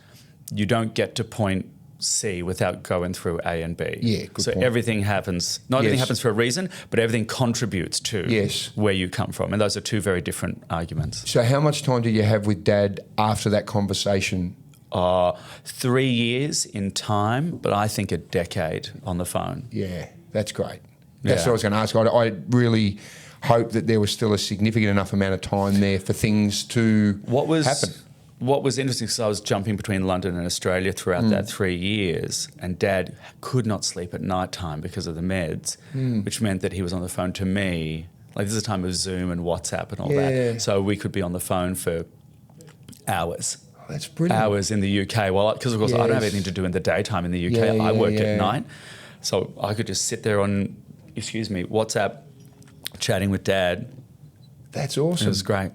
you don't get to point C without going through A and B. Yeah, good So point. everything happens. Not everything happens for a reason, but everything contributes to where you come from. And those are two very different arguments. So how much time did you have with Dad after that conversation? 3 years in time, but I think a decade on the phone. Yeah, that's great. That's Yeah. what I was going to ask. I really hope that there was still a significant enough amount of time there for things to happen. What was interesting, because I was jumping between London and Australia throughout that 3 years, and Dad could not sleep at night time because of the meds, which meant that he was on the phone to me. Like, this is a time of Zoom and WhatsApp and all that. So we could be on the phone for hours. That's brilliant. hours in the UK. Well, because of course I don't have anything to do in the daytime in the UK. Yeah, I work yeah. at night, so I could just sit there on, WhatsApp, chatting with Dad. That's awesome. It was great.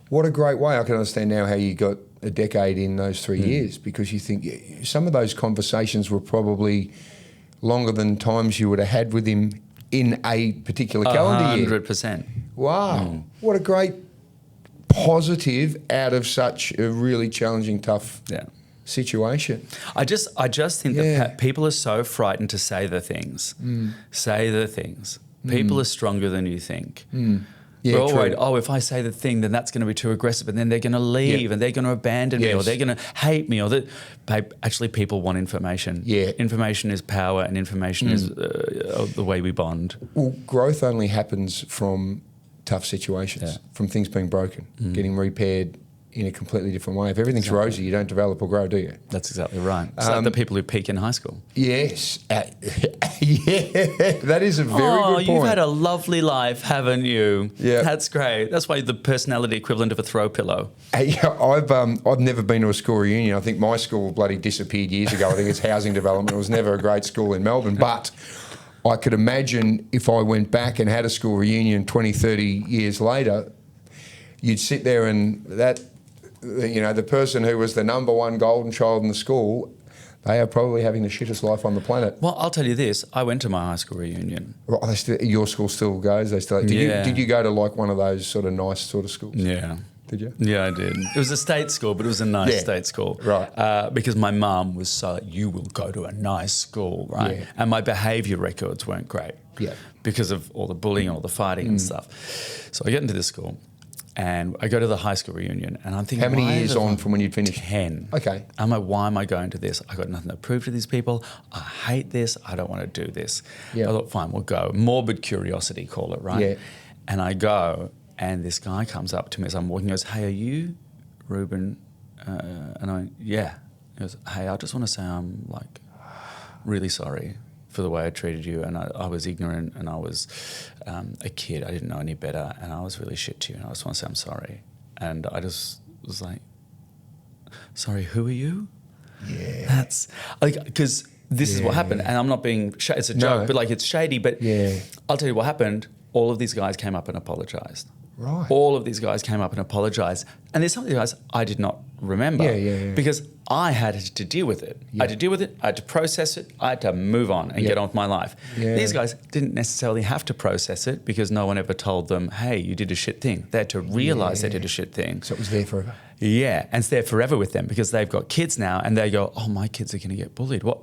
What a great way. I can understand now how you got a decade in those 3 years, because you think some of those conversations were probably longer than times you would have had with him in a particular calendar year. 100%. Wow. What a great positive out of such a really challenging, tough situation. I just think Yeah. that people are so frightened to say the things. Say the things. People are stronger than you think. Yeah, We're all true. worried, if I say the thing, then that's going to be too aggressive, and then they're going to leave, and they're going to abandon me, or Yes. they're going to hate me, or that. Babe, actually, people want information. Yeah. Information is power, and information is the way we bond. Well, growth only happens from tough situations, from things being broken, getting repaired in a completely different way. If everything's rosy, you don't develop or grow, do you? That's exactly right. It's like the people who peak in high school. Yes. Yeah, that is a very good point. You've had a lovely life, haven't you? Yeah. That's great. That's why the personality equivalent of a throw pillow. Hey, I've never been to a school reunion. I think my school bloody disappeared years ago. I think it's housing development. It was never a great school in Melbourne. But I could imagine if I went back and had a school reunion 20, 30 years later, you'd sit there and the person who was the number one golden child in the school, they are probably having the shittest life on the planet. Well, I'll tell you this. I went to my high school reunion. Right, your school still goes? They still? Did you go to like one of those sort of nice sort of schools? Yeah. Did you? Yeah, I did. It was a state school, but it was a nice state school. Right. Because my mum was so like, you will go to a nice school, right? Yeah. And my behaviour records weren't great. Yeah. Because of all the bullying, all the fighting and stuff. So I get into this school and I go to the high school reunion and I'm thinking, How many why years the on from when you'd finished? 10. Okay. I'm like, why am I going to this? I got nothing to prove to these people. I hate this. I don't want to do this. Yeah. I thought, fine, we'll go. Morbid curiosity, call it, right? Yeah. And I go, and this guy comes up to me as I'm walking. He goes, "Hey, are you Reuben?" And I went, "Yeah." He goes, "Hey, I just want to say I'm like really sorry for the way I treated you, and I was ignorant, and I was a kid. I didn't know any better, and I was really shit to you, and I just want to say I'm sorry." And I just was like, "Sorry, who are you?" Yeah. That's like, because this is what happened, and I'm not being it's a joke, but like it's shady. But I'll tell you what happened. All of these guys came up and apologised. Right. All of these guys came up and apologised. And there's some of the guys I did not remember because I had to deal with it. I had to deal with it. I had to process it. I had to move on and get on with my life. Yeah. These guys didn't necessarily have to process it because no one ever told them, hey, you did a shit thing. They had to realise they did a shit thing. So it was there forever. Yeah, and it's there forever with them because they've got kids now and they go, oh, my kids are going to get bullied. What?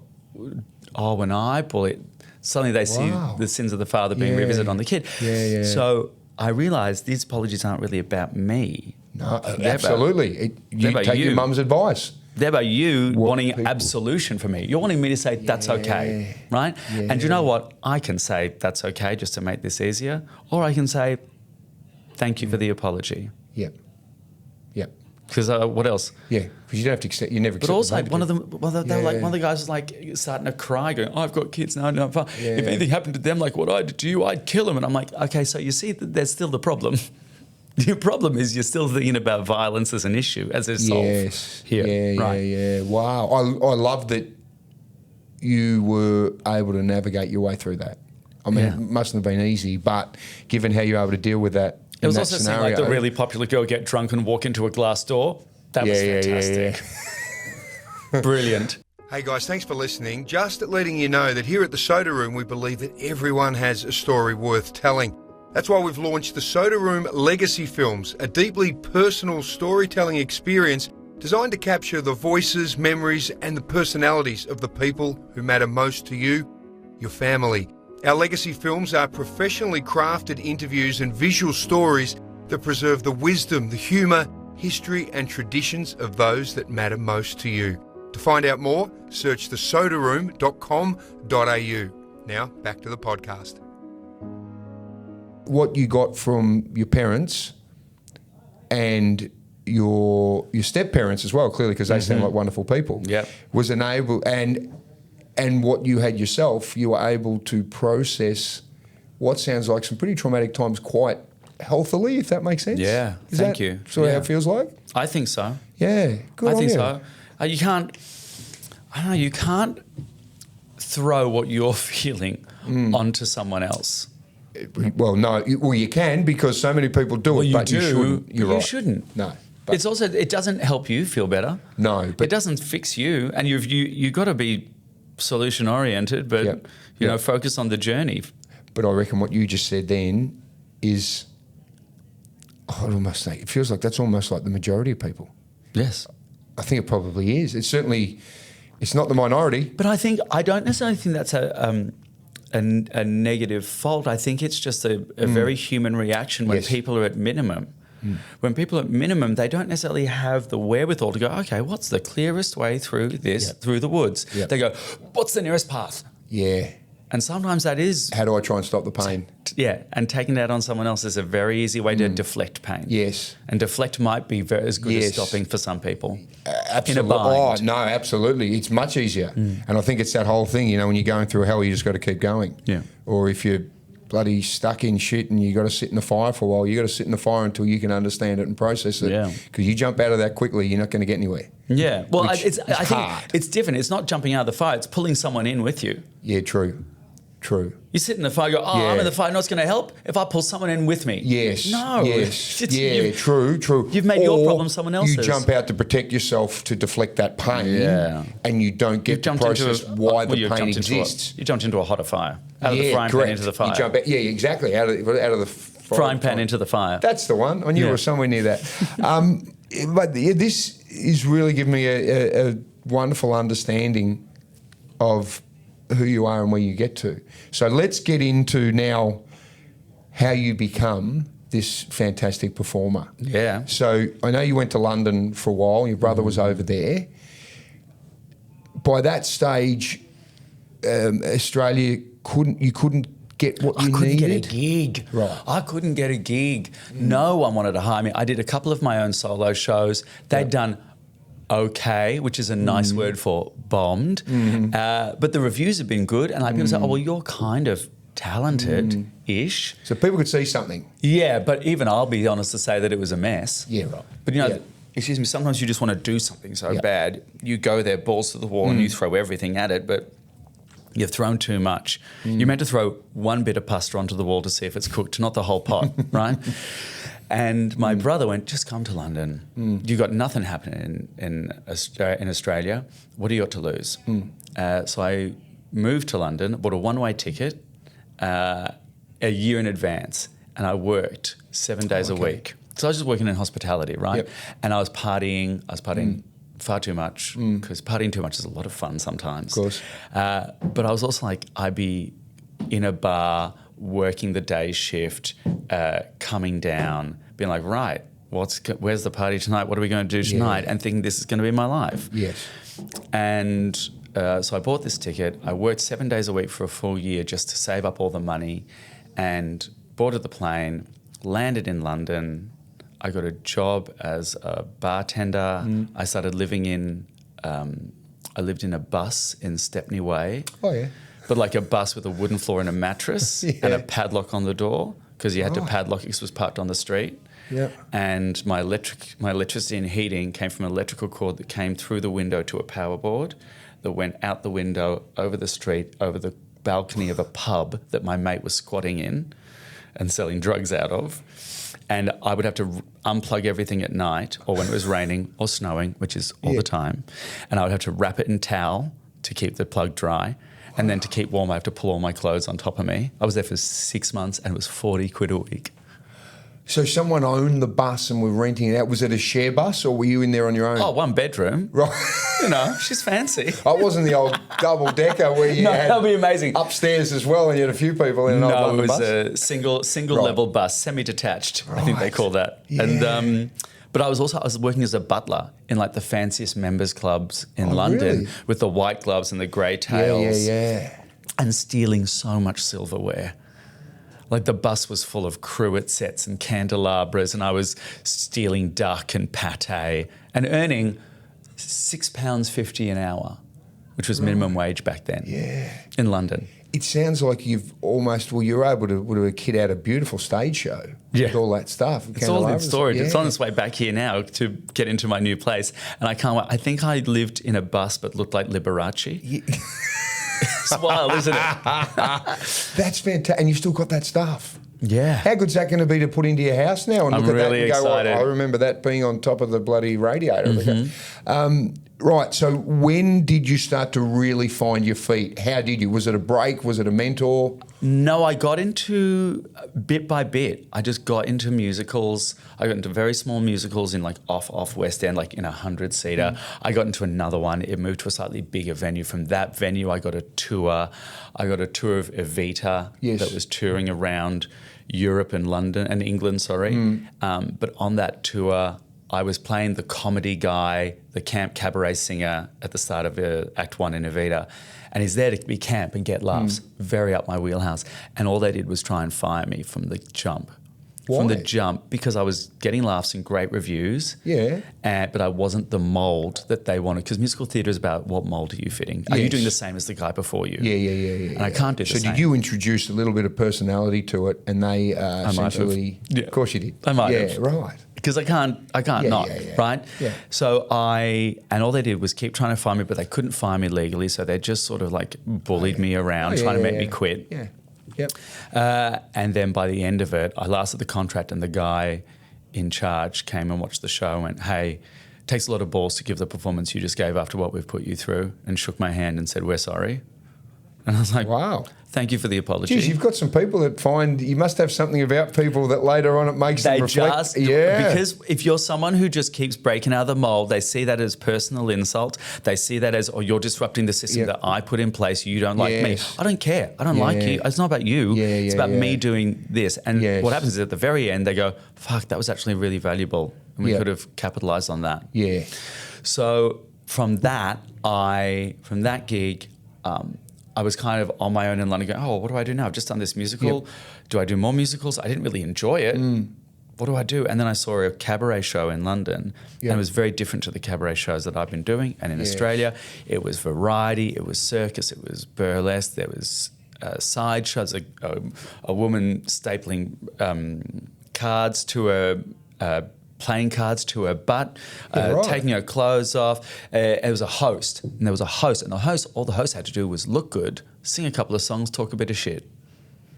Oh, when I bully, suddenly they see the sins of the father being revisited on the kid. Yeah. So I realised these apologies aren't really about me. No, absolutely. You about take you. your mum's advice. They're about you wanting people- absolution from me. You're wanting me to say that's okay, right? Yeah. And you know what? I can say that's okay just to make this easier, or I can say thank you for the apology. Yep. Because what else? Yeah, because you don't have to accept. You never. But also, one of them, they were like, one of the guys was like starting to cry, going, "Oh, I've got kids now. No, if anything happened to them, like what I did to you, I'd kill them." And I'm like, okay, so you see, there's still the problem. Your problem is you're still thinking about violence as an issue, as a solve here. Yeah. Wow, I love that you were able to navigate your way through that. I mean, it mustn't have been easy, but given how you were able to deal with that. It was also seeing like the really popular girl get drunk and walk into a glass door. That was fantastic. Brilliant. Hey guys, thanks for listening. Just letting you know that here at the Soda Room, we believe that everyone has a story worth telling. That's why we've launched the Soda Room Legacy Films, a deeply personal storytelling experience designed to capture the voices, memories, and the personalities of the people who matter most to you, your family. Our legacy films are professionally crafted interviews and visual stories that preserve the wisdom, the humour, history and traditions of those that matter most to you. To find out more, search thesodaroom.com.au. Now, back to the podcast. What you got from your parents and your step-parents as well, clearly, because they seem like wonderful people, was enabled, and what you had yourself, you were able to process what sounds like some pretty traumatic times quite healthily, if that makes sense. Yeah, Is thank that you. Sort of how Yeah. it feels like. I think so. Yeah, good. I on think you. so. You can't. I don't know. You can't throw what you're feeling onto someone else. Well, no. Well, you can because so many people do it, but you shouldn't. You're you right. shouldn't. No. But It's also, it doesn't help you feel better. No, but it doesn't fix you, and you got to be solution oriented, but Yep. you know, Yep. focus on the journey. But I reckon what you just said then is, I'd almost say, it feels like that's almost like the majority of people. Yes, I think it probably is. It's certainly, it's not the minority. but I don't necessarily think that's a negative fault. I think it's just a very human reaction when Yes. people are at minimum. When people are at minimum, they don't necessarily have the wherewithal to go, okay, what's the clearest way through this, through the woods? Yep. They go, what's the nearest path? Yeah. And sometimes that is, How do I try and stop the pain? and taking that on someone else is a very easy way to deflect pain. Yes. And deflect might be as good as Yes. stopping for some people. Absolutely. In a bind. Oh, no, absolutely. It's much easier. And I think it's that whole thing, when you're going through hell, you just got to keep going. Yeah. Or if you're bloody stuck in shit and you got to sit in the fire for a while, you got to sit in the fire until you can understand it and process it. Yeah. Because you jump out of that quickly, you're not going to get anywhere. Yeah. Well, Which I is think hard. it's different. It's not jumping out of the fire. It's pulling someone in with you. Yeah, true. You sit in the fire, go, Yeah. I'm in the fire. No, it's going to help if I pull someone in with me. Yes. No. Yes. It's- Yeah, you've- true. you've made your Or problem someone else's. You jump out to protect yourself to deflect that pain. Yeah. And you don't get to process why the pain exists. You jumped into a hotter fire. Out of the Yeah, frying correct. pan into the fire. You jump out, yeah, exactly. Out of the frying pan into the fire. That's the one. I knew Yeah. it was somewhere near that. But this is really giving me a wonderful understanding of who you are and where you get to. So let's get into now how you become this fantastic performer. Yeah. So I know you went to London for a while. Your brother was over there. By that stage, Australia couldn't get what you couldn't needed. get a gig. Right. I couldn't get a gig. No one wanted to hire me. I did a couple of my own solo shows. They'd done okay, which is a nice word for bombed. But the reviews have been good. And people say, oh, well, you're kind of talented-ish. So people could see something. Yeah, but even I'll be honest to say that it was a mess. Yeah, right. But Yeah. excuse me, sometimes you just want to do something so Yeah. bad. You go there, balls to the wall, and you throw everything at it, but you've thrown too much. You're meant to throw one bit of pasta onto the wall to see if it's cooked, not the whole pot, right? And my brother went, just come to London. You got nothing happening in Australia. What do you got to lose? So I moved to London, bought a one-way ticket a year in advance, and I worked 7 days a week. So I was just working in hospitality, right? Yep. And I was partying far too much, because partying too much is a lot of fun sometimes. Of course. But I was also like, I'd be in a bar, working the day shift, coming down, being like, right, where's the party tonight? What are we going to do tonight? And thinking this is going to be my life. Yes. And so I bought this ticket. I worked 7 days a week for a full year just to save up all the money, and boarded the plane, landed in London. I got a job as a bartender. I started living I lived in a bus in Stepney Way. Oh, yeah. But like a bus with a wooden floor and a mattress and a padlock on the door, because you had to padlock it because it was parked on the street. Yep. And my electricity and heating came from an electrical cord that came through the window to a power board that went out the window, over the street, over the balcony of a pub that my mate was squatting in and selling drugs out of. And I would have to unplug everything at night, or when it was raining or snowing, which is all the time. And I would have to wrap it in towel to keep the plug dry. And then to keep warm, I have to pull all my clothes on top of me. I was there for 6 months, and it was 40 quid a week. So someone owned the bus and were renting it out. Was it a share bus, or were you in there on your own? Oh, one bedroom. Right. You know, she's fancy. I wasn't the old double decker where you No, had that'd be amazing. upstairs as well, and you had a few people in an old No, it London was bus. a single level bus, semi-detached, I think they Right. call that. Yeah. And but I was working as a butler in like the fanciest members clubs in London, really? with the white gloves and the grey tails. Yeah. And stealing so much silverware. Like the bus was full of cruet sets and candelabras, and I was stealing duck and pate and earning £6.50 an hour. which was minimum wage back then. In London. It sounds like you've almost, you're able to kit out a beautiful stage show with all that stuff. It's all in storage. It's on its way back here now to get into my new place. And I can't wait. I think I lived in a bus but looked like Liberace. It's wild, isn't it? That's fantastic. And you've still got that stuff. Yeah. How good's that going to be to put into your house now and I'm look at really that and go, excited. I remember that being on top of the bloody radiator. Right, so when did you start to really find your feet? How did you? Was it a break? Was it a mentor? No, I got into bit by bit. I just got into musicals. I got into very small musicals in like off West End, like in a 100-seater. I got into another one. It moved to a slightly bigger venue. From that venue, I got a tour. I got a tour of Evita that was touring around Europe and London and England, but on that tour, I was playing the comedy guy, the camp cabaret singer at the start of Act 1 in Evita. And he's there to be camp and get laughs, very up my wheelhouse. And all they did was try and fire me from the jump. Why? From the jump, because I was getting laughs and great reviews. Yeah. But I wasn't the mould that they wanted. Because musical theatre is about what mould are you fitting? Are you doing the same as the guy before you? Yeah. And I can't do the same. So did you introduce a little bit of personality to it and they essentially... Of course you did. I might have. Yeah, right. Because I can't not, right? Yeah. So and all they did was keep trying to fire me, but they couldn't fire me legally, so they just sort of like bullied me around, trying to make me quit. Yeah. Yep. And then by the end of it, I lasted the contract and the guy in charge came and watched the show and went, hey, it takes a lot of balls to give the performance you just gave after what we've put you through, and shook my hand and said, we're sorry. And I was like, wow. Thank you for the apology. Geez, you've got some people that find you must have something about people that later on it makes them reflect. Because if you're someone who just keeps breaking out of the mold, they see that as personal insult. They see that as, you're disrupting the system that I put in place. You don't like me. I don't care. I don't like you. It's not about you. It's about me doing this. And what happens is at the very end, they go, fuck, that was actually really valuable. And we could have capitalized on that. Yeah. So from that gig, I was kind of on my own in London going, what do I do now? I've just done this musical. Do I do more musicals? I didn't really enjoy it. What do I do? And then I saw a cabaret show in London and it was very different to the cabaret shows that I've been doing. And in Australia, it was variety, it was circus, it was burlesque, there was side shows, a woman stapling cards to playing cards to her butt, taking her clothes off. It was a host, and there was a host, and all the host had to do was look good, sing a couple of songs, talk a bit of shit.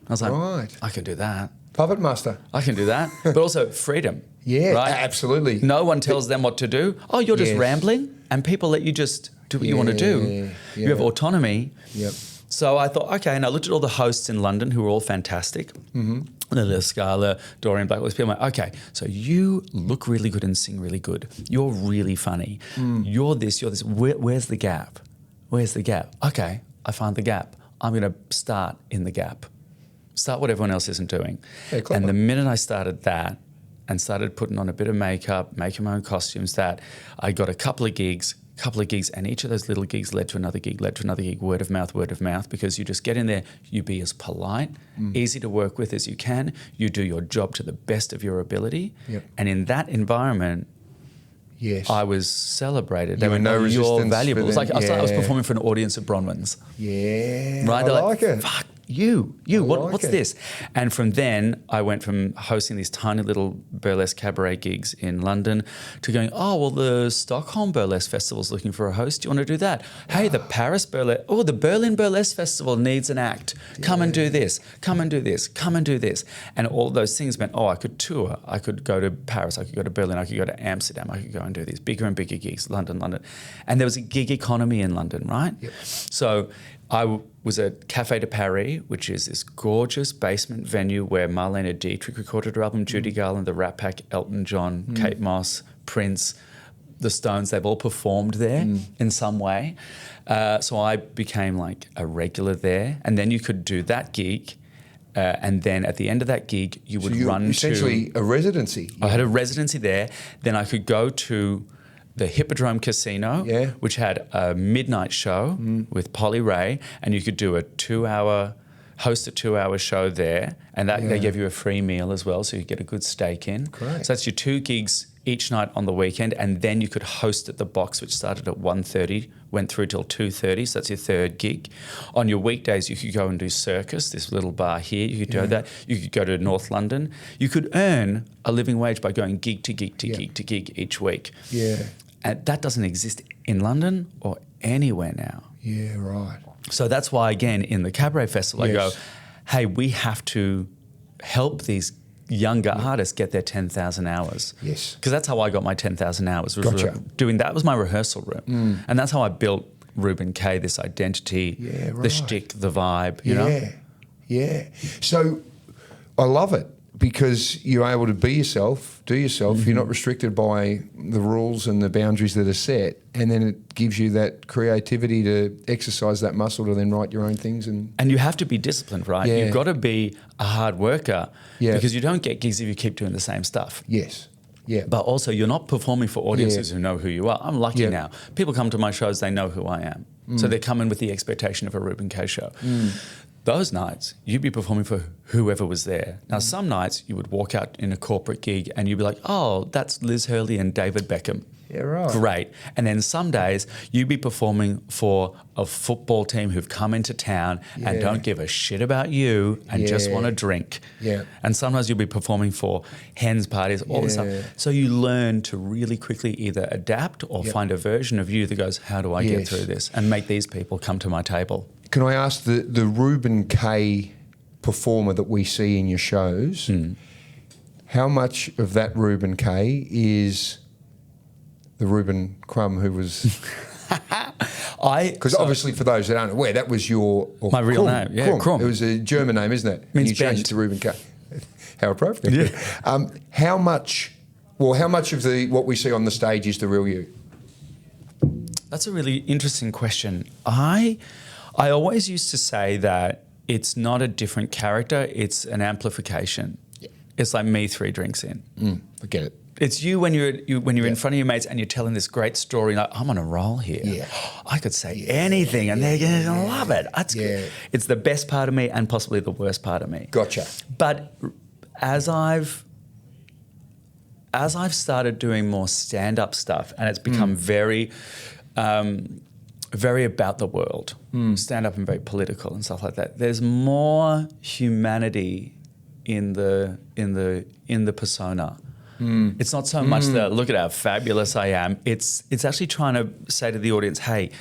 I was like, I can do that. Puppet master. I can do that. But also freedom. Yeah, right? Absolutely. No one tells them what to do. You're just rambling, and people let you just do what you want to do. You have autonomy. Yep. So I thought, okay, and I looked at all the hosts in London who were all fantastic. Lily Scala, Dorian Blackwell, people like, okay, so you look really good and sing really good. You're really funny. You're this. Where's the gap? Where's the gap? Okay, I find the gap. I'm going to start in the gap. Start what everyone else isn't doing. Yeah, clever. And the minute I started that and started putting on a bit of makeup, making my own costumes, that I got a couple of gigs, and each of those little gigs led to another gig, word of mouth, because you just get in there, you be as polite, easy to work with as you can, you do your job to the best of your ability, and in that environment, I was celebrated. You were no resistance. You're valuable. It was like I was Yeah. performing for an audience at Bronwyn's. Yeah, Right? I They're like it. Fuck what's this? And from then, I went from hosting these tiny little burlesque cabaret gigs in London to going, the Stockholm Burlesque Festival's looking for a host. Do you want to do that? Hey, the Paris Burlesque, the Berlin Burlesque Festival needs an act. Come and do this. Come and do this. Come and do this. And all those things meant, I could tour. I could go to Paris. I could go to Berlin. I could go to Amsterdam. I could go and do these bigger and bigger gigs, London. And there was a gig economy in London, right? Yep. So I was at Café de Paris, which is this gorgeous basement venue where Marlene Dietrich recorded her album, Judy Garland, the Rat Pack, Elton John, Kate Moss, Prince, the Stones. They've all performed there in some way. So I became like a regular there. And then you could do that gig. And then at the end of that gig, you would run essentially a residency. I had a residency there. Then I could go to the Hippodrome Casino, which had a midnight show with Polly Ray, and you could do host a 2-hour show there, and that they gave you a free meal as well, so you get a good steak in. Great. So that's your 2 gigs each night on the weekend, and then you could host at the Box, which started at 1:30, went through till 2:30, so that's your third gig. On your weekdays, you could go and do Circus, this little bar here. You could do that. You could go to North London. You could earn a living wage by going gig to gig to gig to gig each week. Yeah. And that doesn't exist in London or anywhere now. Yeah, right. So that's why, again, in the Cabaret Festival, I go, Yes. hey, we have to help these younger artists get their 10,000 hours. Yes. Because that's how I got my 10,000 hours. Was Gotcha. doing that was my rehearsal room. And that's how I built Reuben Kaye, this identity, Yeah, the right. shtick, the vibe, you know? Yeah. So I love it because you're able to be yourself, do yourself. You're not restricted by the rules and the boundaries that are set. And then it gives you that creativity to exercise that muscle to then write your own things. And you have to be disciplined, right? Yeah. You've got to be a hard worker Yeah. because you don't get gigs if you keep doing the same stuff. yes. Yeah. But also, you're not performing for audiences who know who you are. I'm lucky Yeah. now. People come to my shows, they know who I am. So they come in with the expectation of a Reuben Kaye show. Those nights, you'd be performing for whoever was there. Now, some nights, you would walk out in a corporate gig and you'd be like, oh, that's Liz Hurley and David Beckham. Yeah, right. Great. And then some days, you'd be performing for a football team who've come into town and Yeah. don't give a shit about you and just Yeah. want to drink. Yeah. And sometimes you'll be performing for hens parties, all this Yeah. stuff. So you learn to really quickly either adapt or find a version of you that goes, how do I get Yes. through this? And make these people come to my table. Can I ask the Reuben Kaye performer that we see in your shows, how much of that Reuben Kaye is the Reuben Crumb who was... Because obviously for those that aren't aware, that was your... or My real Krum, name, yeah, Krum. It was a German name, isn't it? Means and you changed bent. it to Reuben Kaye. How appropriate. How much of what we see on the stage is the real you? That's a really interesting question. I always used to say that it's not a different character, it's an amplification. Yeah. It's like me 3 drinks in. I get it. It's you when you're in front of your mates and you're telling this great story. Like, I'm on a roll here. Yeah. I could say anything, and they're going to love it. That's good. It's the best part of me and possibly the worst part of me. Gotcha. But as I've started doing more stand-up stuff, and it's become very about the world, stand-up and very political and stuff like that. There's more humanity in the persona. It's not so much the look at how fabulous I am. It's actually trying to say to the audience, hey,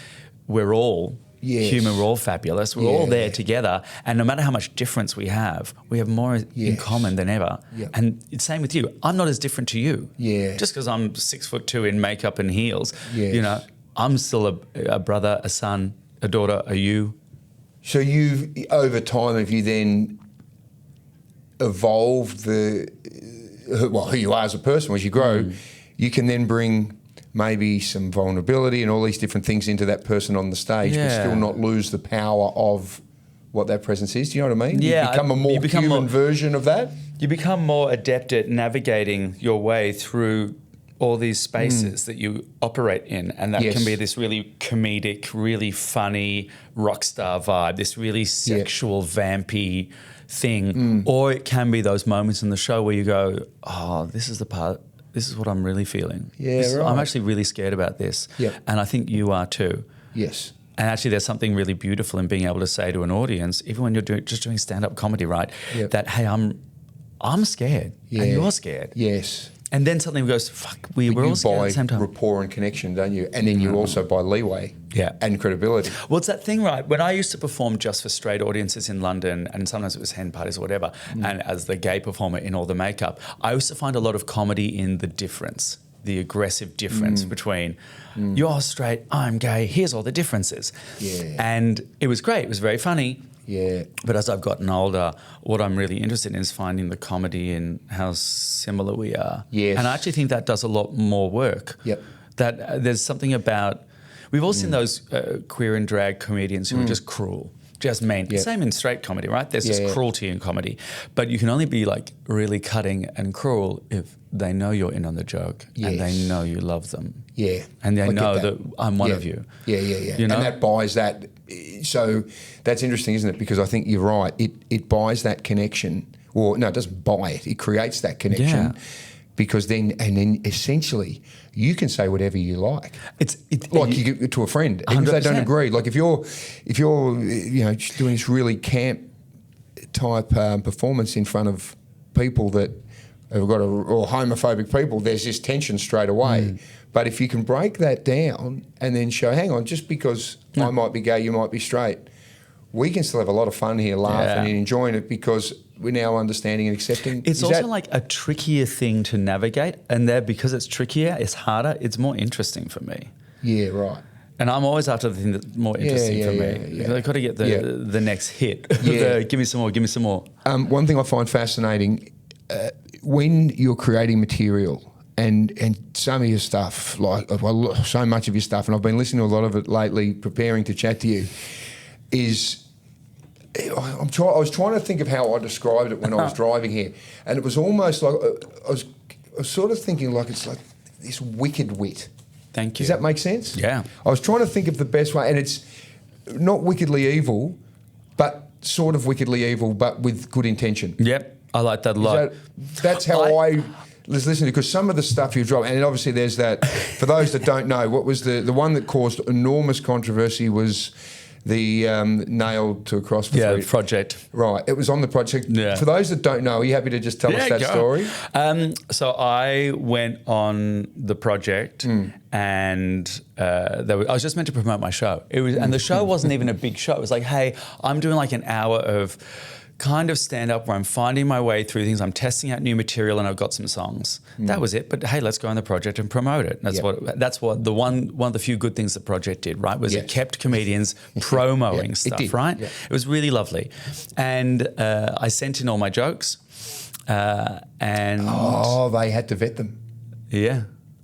we're all human, we're all fabulous, we're all there together, and no matter how much difference we have more in common than ever. Yep. And it's same with you. I'm not as different to you. Yeah. Just because I'm 6'2" in makeup and heels, Yes. you know, I'm still a brother, a son, a daughter, a you. So you've, over time, have you then evolved who you are as a person as you grow? You can then bring maybe some vulnerability and all these different things into that person on the stage, but still not lose the power of what that presence is. Do you know what I mean? Yeah, You become a more human version of that? You become more adept at navigating your way through all these spaces that you operate in, and that can be this really comedic, really funny rock star vibe, this really sexual, vampy thing, or it can be those moments in the show where you go, oh, this is the part, this is what I'm really feeling. I'm actually really scared about this, and I think you are too. Yes. And actually, there's something really beautiful in being able to say to an audience, even when you're just doing stand-up comedy, right, that, hey, I'm scared, and you're scared. Yes. And then something goes, fuck, we're all scared at the same time. Rapport and connection, don't you? And then you also buy leeway and credibility. Well, it's that thing, right? When I used to perform just for straight audiences in London, and sometimes it was hen parties or whatever, and as the gay performer in all the makeup, I used to find a lot of comedy in the difference, the aggressive difference between you're straight, I'm gay, here's all the differences. Yeah. And it was great. It was very funny. Yeah. But as I've gotten older, what I'm really interested in is finding the comedy in how similar we are. Yes. And I actually think that does a lot more work. Yep. That there's something about, we've all seen those queer and drag comedians who are just cruel, just mean. Yep. Same in straight comedy, right? There's just cruelty in comedy. But you can only be like really cutting and cruel if they know you're in on the joke and they know you love them. Yeah. And they I get know that I'm one of you. Yeah. You know? And that buys that. So that's interesting, isn't it? Because I think you're right. It buys that connection. Or no, it doesn't buy it. It creates that connection because then essentially you can say whatever you like. Like you get to a friend, even if they don't 100%. agree. Like if you're doing this really camp type performance in front of people that have got or homophobic people, there's this tension straight away. But if you can break that down and then show, hang on, just because I might be gay, you might be straight, we can still have a lot of fun here, laughing and enjoying it because we're now understanding and accepting. It's also like a trickier thing to navigate, and there because it's trickier, it's harder. It's more interesting for me. Yeah, right. And I'm always after the thing that's more interesting for me. Because I've got to get the next hit. Give me some more. Give me some more. One thing I find fascinating when you're creating material. And some of your stuff, so much of your stuff, and I've been listening to a lot of it lately, preparing to chat to you, is I was trying to think of how I described it when I was driving here, and it was almost like I was sort of thinking like it's like this wicked wit. Thank you. Does that make sense? Yeah. I was trying to think of the best way, and it's not wickedly evil, but sort of wickedly evil, but with good intention. Yep, I like that a lot. That's how I was listening, because some of the stuff you drop, and obviously there's that, for those that don't know, what was the one that caused enormous controversy was the nailed to a cross for three. Project. Right, it was on the project. Yeah. For those that don't know, are you happy to just tell us that story? So I went on the project and I was just meant to promote my show. And the show wasn't even a big show. It was like, hey, I'm doing like an hour of kind of stand-up where I'm finding my way through things. I'm testing out new material and I've got some songs. That was it. But hey, let's go on the project and promote it. That's what one of the few good things the project did, right? Was it kept comedians promoting stuff, right? Yeah. It was really lovely. And I sent in all my jokes and... Oh, they had to vet them. Yeah.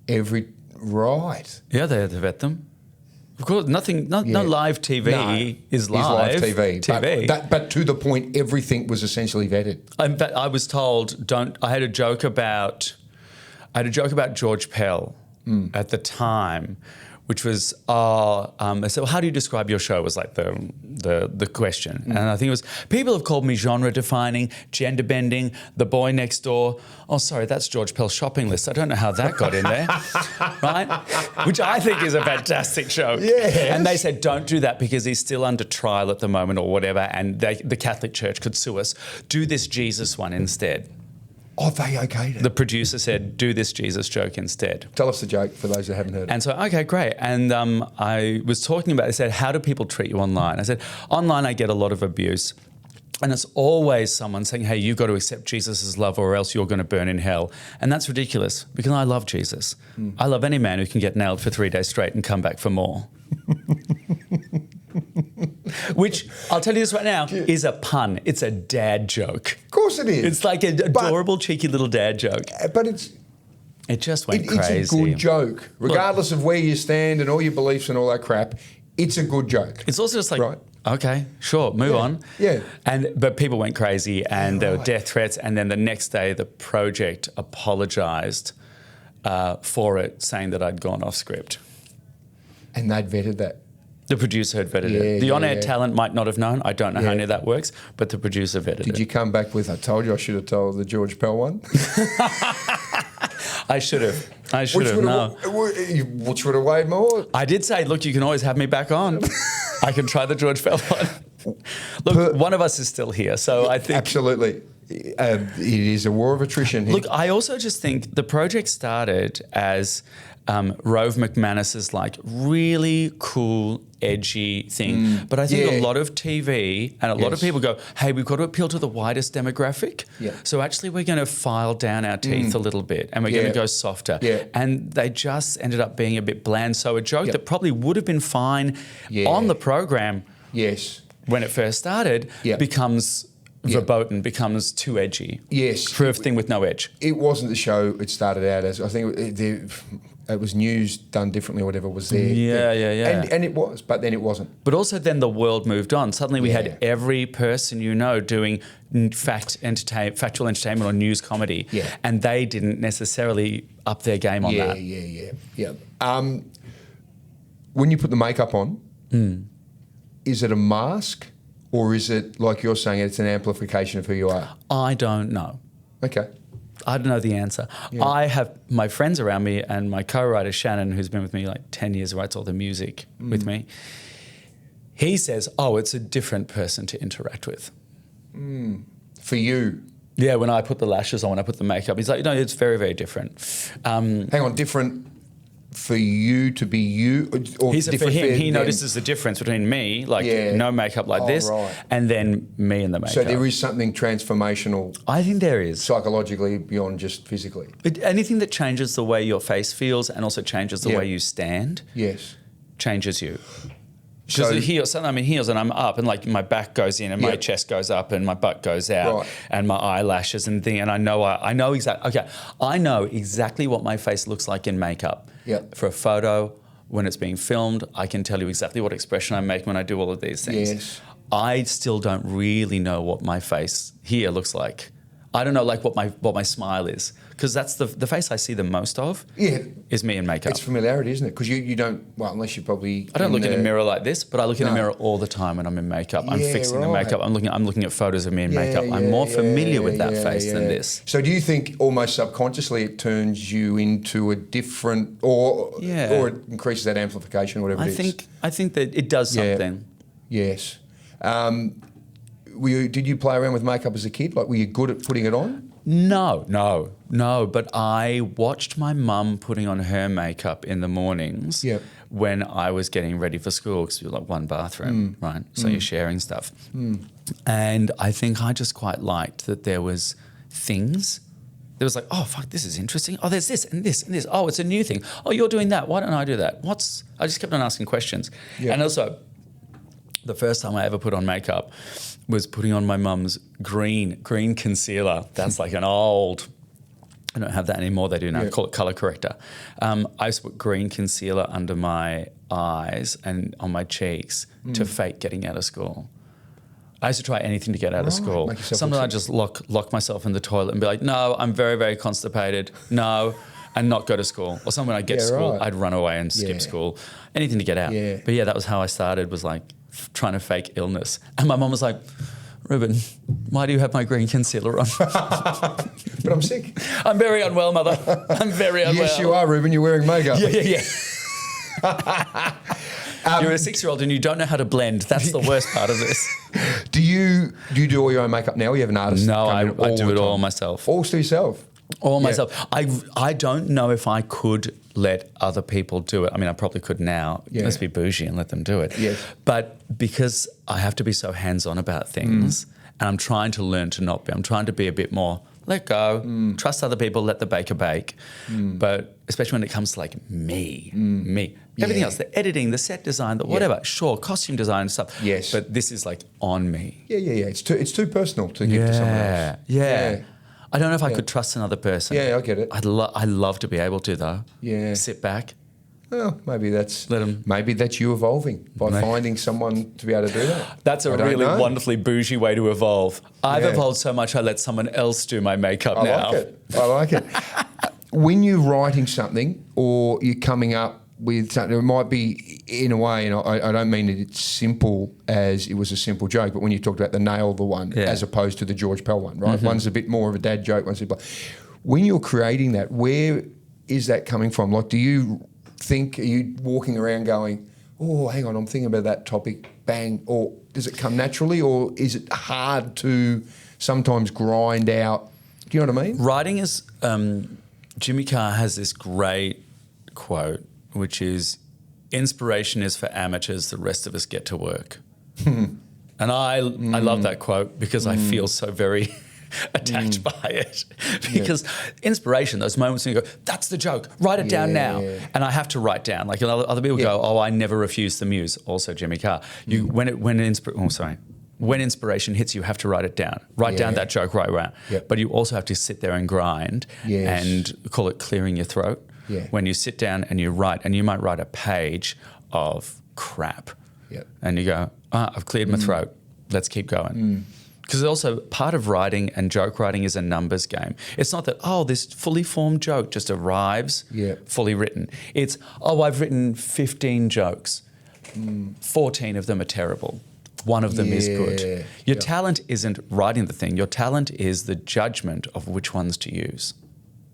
Right. Yeah, they had to vet them. Of course, no live TV is live TV. But to the point, everything was essentially vetted. In fact, I was told I had a joke about George Pell at the time, which was I said, well, how do you describe your show? Was like the question, and I think it was people have called me genre defining, gender bending, the boy next door. Oh, sorry, that's George Pell's shopping list. I don't know how that got in there, right? Which I think is a fantastic show. Yes. And they said, don't do that because he's still under trial at the moment or whatever, and the Catholic Church could sue us. Do this Jesus one instead. Oh, they okayed it. The producer said, do this Jesus joke instead. Tell us the joke for those that haven't heard it. And so, okay, great. And I was talking about, they said, how do people treat you online? I said, online I get a lot of abuse. And it's always someone saying, hey, you've got to accept Jesus' love or else you're going to burn in hell. And that's ridiculous because I love Jesus. I love any man who can get nailed for 3 days straight and come back for more. Which, I'll tell you this right now, is a pun. It's a dad joke. Of course it is. It's like an adorable, cheeky little dad joke. But it just went crazy. It's a good joke. Regardless of where you stand and all your beliefs and all that crap, it's a good joke. It's also just like, okay, sure, move on. Yeah. But people went crazy and there were death threats, and then the next day the project apologised for it, saying that I'd gone off script. And they'd vetted that. The producer had vetted it. The on-air talent might not have known. I don't know how any of that works, but the producer vetted it. Did you come back with, I told you I should have told the George Pell one? I should have. No. Which would have weighed more? I did say, look, you can always have me back on. I can try the George Pell one. Look, one of us is still here, so I think... Absolutely. It is a war of attrition here. Look, I also just think the project started as Rove McManus's like really cool, edgy thing. But I think a lot of TV and a lot of people go, hey, we've got to appeal to the widest demographic. Yeah. So actually we're going to file down our teeth a little bit and we're going to go softer. Yeah. And they just ended up being a bit bland. So a joke that probably would have been fine on the program when it first started becomes... verboten, becomes too edgy. Yes. For a thing with no edge. It wasn't the show it started out as. I think it was news done differently or whatever was there. Yeah. And it was, but then it wasn't. But also then the world moved on. Suddenly we had every person you know doing factual entertainment or news comedy. Yeah. And they didn't necessarily up their game on that. Yeah. When you put the makeup on, is it a mask? Or is it, like you're saying, it's an amplification of who you are? I don't know. Okay. I don't know the answer. Yeah. I have my friends around me and my co-writer Shannon, who's been with me like 10 years, writes all the music with me. He says, "Oh, it's a different person to interact with." For you. Yeah, when I put the lashes on, when I put the makeup, he's like, "No, it's very, very different." Hang on, different for you to be you? Or He said for different him, he them? notices the difference between me, like Yeah. no makeup like Oh, this, right. and then me in the makeup. So there is something transformational I think there is. psychologically beyond just physically. Anything that changes the way your face feels and also changes the Yeah. way you stand Yes. changes you. So- Because heels, I'm in heels and I'm up and like my back goes in and my Yeah. chest goes up and my butt goes out Right. and my eyelashes and thing. And I know exactly what my face looks like in makeup. Yeah. For a photo, when it's being filmed, I can tell you exactly what expression I make when I do all of these things. Yes. I still don't really know what my face here looks like. I don't know like what my smile is, because that's the face I see the most of. Yeah. Is me in makeup. It's familiarity, isn't it? Because you don't, well, unless you probably... I don't look in a mirror like this, but I look in a No. mirror all the time when I'm in makeup. I'm Yeah, fixing the right. makeup. I'm looking at photos of me in Yeah, makeup. I'm yeah, more familiar with yeah, that face than yeah. this. So do you think almost subconsciously it turns you into a different, or it increases that amplification, whatever it is? I think that it does Yeah. something. Yes. Did you play around with makeup as a kid? Like, were you good at putting it on? No. But I watched my mum putting on her makeup in the mornings Yep. when I was getting ready for school, because we were like one bathroom, right? So you're sharing stuff. And I think I just quite liked that there was things. There was like, oh, fuck, this is interesting. Oh, there's this and this and this. Oh, it's a new thing. Oh, you're doing that. Why don't I do that? I just kept on asking questions. Yeah. And also, the first time I ever put on makeup was putting on my mum's green concealer. That's like an old, I don't have that anymore. They do now, Yeah. call it colour corrector. I used to put green concealer under my eyes and on my cheeks to fake getting out of school. I used to try anything to get out of school. make yourself Sometimes look I'd just lock myself in the toilet and be like, no, I'm very, very constipated. No. And not go to school. Or something I'd get to school, right. I'd run away and skip Yeah. school. Anything to get out. Yeah. But yeah, that was how I started, was like trying to fake illness. And my mum was like, Reuben, why do you have my green concealer on? But I'm sick. I'm very unwell, mother. I'm very unwell. Yes, you are, Reuben. You're wearing makeup. Yeah. You're a 6-year-old and you don't know how to blend. That's the worst part of this. Do you do all your own makeup now? Or you have an artist? No, come I in do the it all time? myself. All to yourself? All Yeah. myself. I don't know if I could let other people do it. I mean, I probably could now. Yeah. Let's be bougie and let them do it. Yes. But because I have to be so hands-on about things, and I'm trying to learn to not be. I'm trying to be a bit more, let go, trust other people, let the baker bake. But especially when it comes to like me. Everything Yeah. else, the editing, the set design, the whatever, sure, costume design and stuff. Yes. But this is like on me. Yeah. It's too personal to give to someone else. Yeah. I don't know if I could trust another person. Yeah, I get it. I love to be able to, though. Yeah. Sit back. Well, maybe that's Let 'em- you evolving by Maybe. finding someone to be able to do that. That's a I don't really know. wonderfully bougie way to evolve. I've Yeah. evolved so much I let someone else do my makeup now. I like it. When you're writing something or you're coming up with something, it might be in a way, and I don't mean that it's simple as it was a simple joke, but when you talked about the nail the one Yeah. as opposed to the George Pell one, right? One's a bit more of a dad joke, one's a bit. When you're creating that, where is that coming from? Like, are you walking around going, oh, hang on, I'm thinking about that topic, bang, or does it come naturally, or is it hard to sometimes grind out? Do you know what I mean? Writing is, Jimmy Carr has this great quote, which is, inspiration is for amateurs, the rest of us get to work. And I love that quote because I feel so very attacked by it. Because inspiration, those moments when you go, that's the joke, write it down now. And I have to write down. Like other people go, oh, I never refuse the muse. Also Jimmy Carr. When inspiration hits you, have to write it down. Write down that joke right around. Yep. But you also have to sit there and grind and call it clearing your throat. Yeah. When you sit down and you write, and you might write a page of crap. Yep. And you go, I've cleared my throat. Let's keep going. Because also part of writing and joke writing is a numbers game. It's not that, this fully formed joke just arrives fully written. It's, I've written 15 jokes. 14 of them are terrible. one of them is good. Your talent isn't writing the thing. Your talent is the judgment of which ones to use.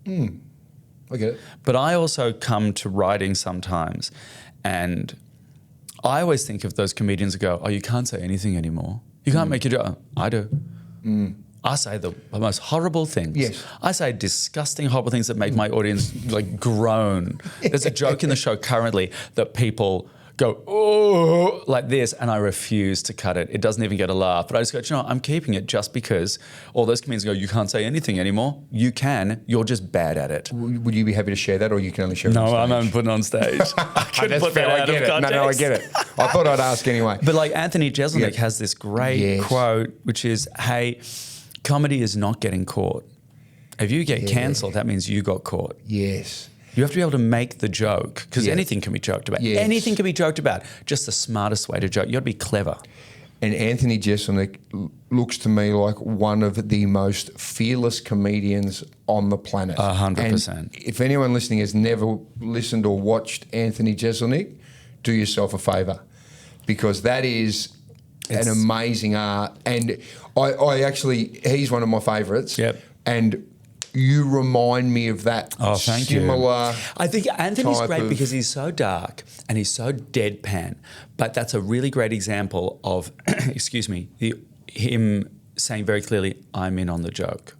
I get it. But I also come to writing sometimes, and I always think of those comedians who go, oh, you can't say anything anymore. You can't make your joke. I do. I say the most horrible things. Yes. I say disgusting, horrible things that make my audience like groan. There's a joke in the show currently that people go, oh, like this, and I refuse to cut it. It doesn't even get a laugh. But I just go, you know, I'm keeping it just because all those comedians go, you can't say anything anymore. You can. You're just bad at it. Would you be happy to share that, or you can only share it on No, stage? I'm not putting it on stage. I couldn't put that out of context. No, I get it. I thought I'd ask anyway. But like Anthony Jeselnik has this great quote, which is, hey, comedy is not getting caught. If you get cancelled, that means you got caught. Yes. You have to be able to make the joke, because anything can be joked about. Yes. Anything can be joked about. Just the smartest way to joke. You got to be clever. And Anthony Jeselnik looks to me like one of the most fearless comedians on the planet. 100%. And if anyone listening has never listened or watched Anthony Jeselnik, do yourself a favour, because that is an amazing art. And I actually, he's one of my favourites. Yep. And you remind me of that similar. I think Anthony's type great of- because he's so dark and he's so deadpan. But that's a really great example of, excuse me, him saying very clearly, I'm in on the joke.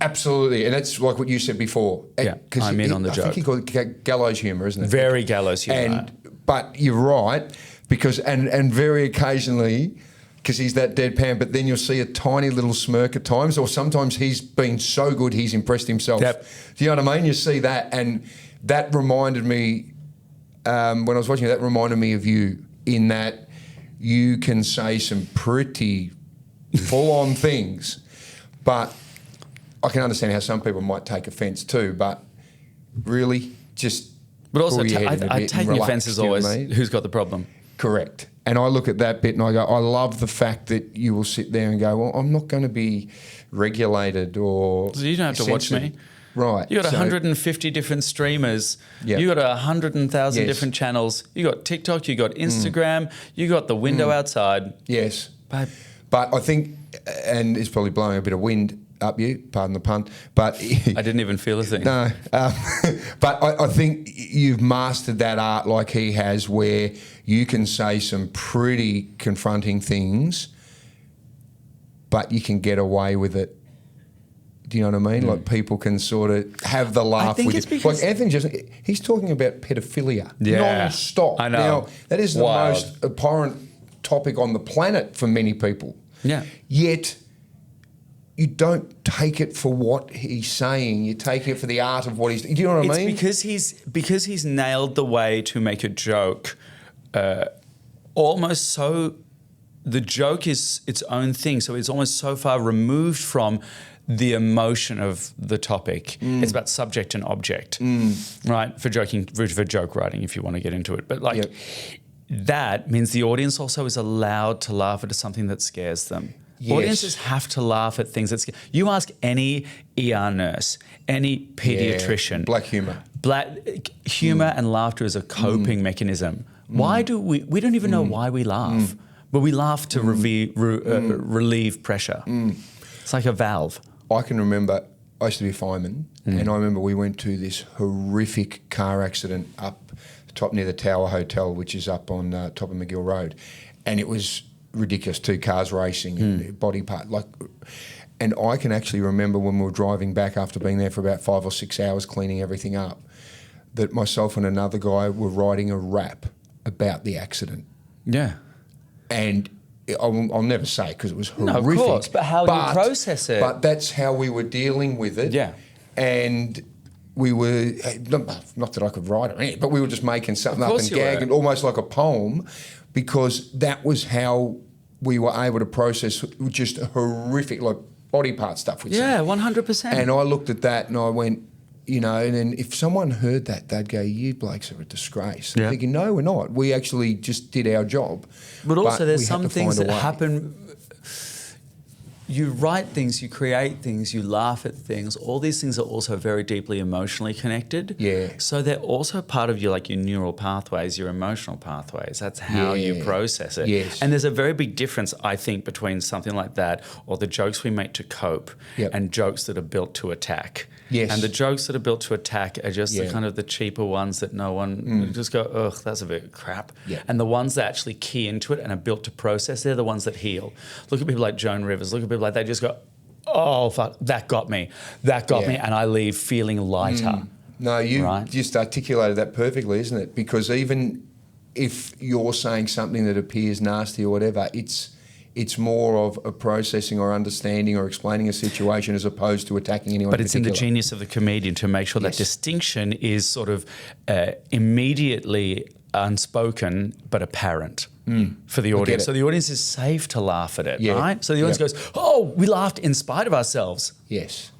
Absolutely. And that's like what you said before. Yeah, 'Cause I'm in on the joke. I think he called it gallows humour, isn't it? Very gallows humour. But you're right, because and very occasionally, because he's that deadpan, but then you'll see a tiny little smirk at times, or sometimes he's been so good he's impressed himself. Yep. Do you know what I mean? You see that, and that reminded me, when I was watching it, that reminded me of you, in that you can say some pretty full-on things, but I can understand how some people might take offence too, but really just... But also, pull your head in a bit taking and offence relax, is you know what always I mean? who's got the problem. Correct. And I look at that bit and I go, I love the fact that you will sit there and go, well, I'm not going to be regulated or... So you don't have to watch me. Right. You got So- 150 different streamers. Yep. You got 100,000 Yes. different channels. You got TikTok. You got Instagram. You got the window outside. Yes. Babe. But I think, and it's probably blowing a bit of wind up you, pardon the pun, but... I didn't even feel a thing. No, but I think you've mastered that art like he has, where you can say some pretty confronting things, but you can get away with it. Do you know what I mean? Like people can sort of have the laugh think with it's you. because- Like Anthony, he's talking about pedophilia non-stop. I know. Now, that is the Wild. most abhorrent topic on the planet for many people. Yeah. Yet you don't take it for what he's saying. You take it for the art of what he's... Do you know what I mean? It's because he's nailed the way to make a joke almost so... The joke is its own thing, so it's almost so far removed from the emotion of the topic. It's about subject and object, right? For joke writing, if you want to get into it. But like... Yep. That means the audience also is allowed to laugh at something that scares them. Yes. Audiences have to laugh at things that scare. You ask any ER nurse, any pediatrician. Black humour. Black humour and laughter is a coping mechanism. Why do we don't even know why we laugh, but we laugh to relieve pressure. It's like a valve. I can remember, I used to be a fireman, and I remember we went to this horrific car accident up top near the Tower Hotel, which is up on top of McGill Road, and it was ridiculous. 2 cars racing, and body part like. And I can actually remember when we were driving back after being there for about 5 or 6 hours cleaning everything up, that myself and another guy were writing a rap about the accident. Yeah. And I'll never say because it was horrific. No, of course, but how you process it. But that's how we were dealing with it. Yeah. And we were, not that I could write or anything, but we were just making something up and you were. gagging, almost like a poem, because that was how we were able to process just horrific, like body part stuff. Yeah, 100%. And I looked at that and I went, you know, and then if someone heard that, they'd go, you blokes are a disgrace. Yeah. I'm thinking, no, we're not. We actually just did our job. But also we there's had some to things find a that way. happen. you write things, you create things, you laugh at things. All these things are also very deeply emotionally connected. Yeah. So they're also part of your neural pathways, your emotional pathways. That's how you process it. Yes. And there's a very big difference, I think, between something like that or the jokes we make to cope and jokes that are built to attack. Yes. And the jokes that are built to attack are just the kind of the cheaper ones that no one just go, ugh, that's a bit crap. Yeah. And the ones that actually key into it and are built to process, they're the ones that heal. Look at people like Joan Rivers. Look at people like they just go, oh, fuck, that got me. That got me. And I leave feeling lighter. No, you just articulated that perfectly, isn't it? Because even if you're saying something that appears nasty or whatever, it's more of a processing or understanding or explaining a situation as opposed to attacking anyone. But it's in the genius of the comedian to make sure that distinction is sort of immediately unspoken but apparent for the audience. So the audience is safe to laugh at it, right? So the audience goes, oh, we laughed in spite of ourselves. Yes.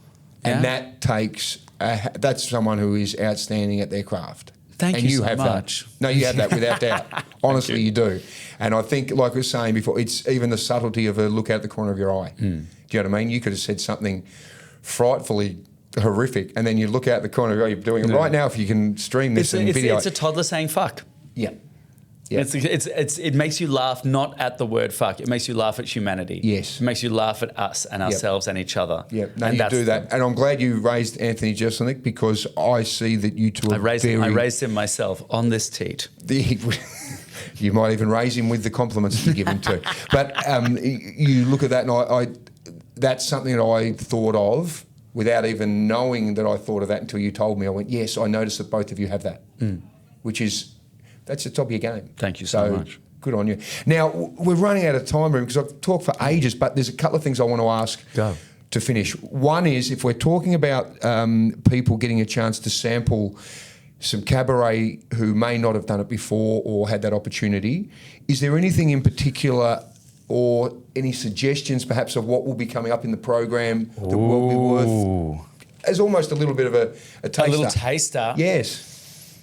And that takes, that's someone who is outstanding at their craft. Thank you so much. No, you have that without doubt. Honestly, you do. And I think, like I was saying before, it's even the subtlety of a look out the corner of your eye. Do you know what I mean? You could have said something frightfully horrific, and then you look out the corner of your eye. You're doing it right now. If you can stream this in video, it's a toddler saying "fuck." Yeah. Yeah. It makes you laugh not at the word fuck. It makes you laugh at humanity. Yes. It makes you laugh at us and ourselves and each other. Yeah, no, and you do that. And I'm glad you raised Anthony Jeselnik because I see that you two are I raised him myself on this teat. You might even raise him with the compliments that you give him too. But you look at that and I that's something that I thought of without even knowing that I thought of that until you told me. I went, yes, I noticed that both of you have that, which is... That's the top of your game. Thank you so much. Good on you. Now, we're running out of time, Reuben, because I've talked for ages, but there's a couple of things I want to ask to finish. One is, if we're talking about people getting a chance to sample some cabaret who may not have done it before or had that opportunity, is there anything in particular or any suggestions perhaps of what will be coming up in the program that will be worth... As almost a little bit of a taster. A little taster? Yes.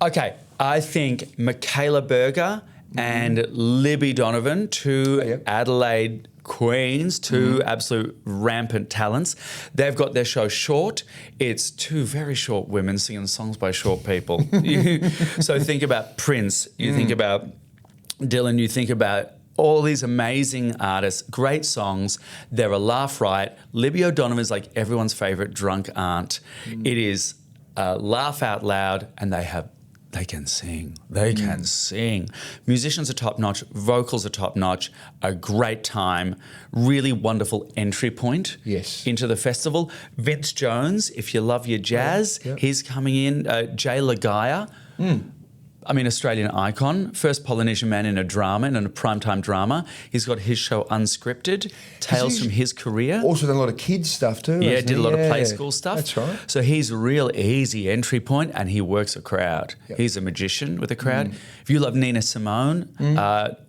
Okay. I think Michaela Berger and Libby Donovan, two Adelaide queens, two absolute rampant talents. They've got their show Short. It's two very short women singing songs by short people. So think about Prince, you think about Dylan, you think about all these amazing artists, great songs. They're a laugh right. Libby O'Donovan's like everyone's favourite drunk aunt. It is laugh out loud, and they can sing. They can sing. Musicians are top notch. Vocals are top notch. A great time. Really wonderful entry point into the festival. Vince Jones, if you love your jazz, he's coming in. Jay Lagaya. Australian icon, first Polynesian man in a drama, in a primetime drama. He's got his show Unscripted, tales from his career. Also done a lot of kids stuff too. Yeah, did a lot of play school stuff. That's right. So he's a real easy entry point, and he works a crowd. He's a magician with a crowd. If you love Nina Simone,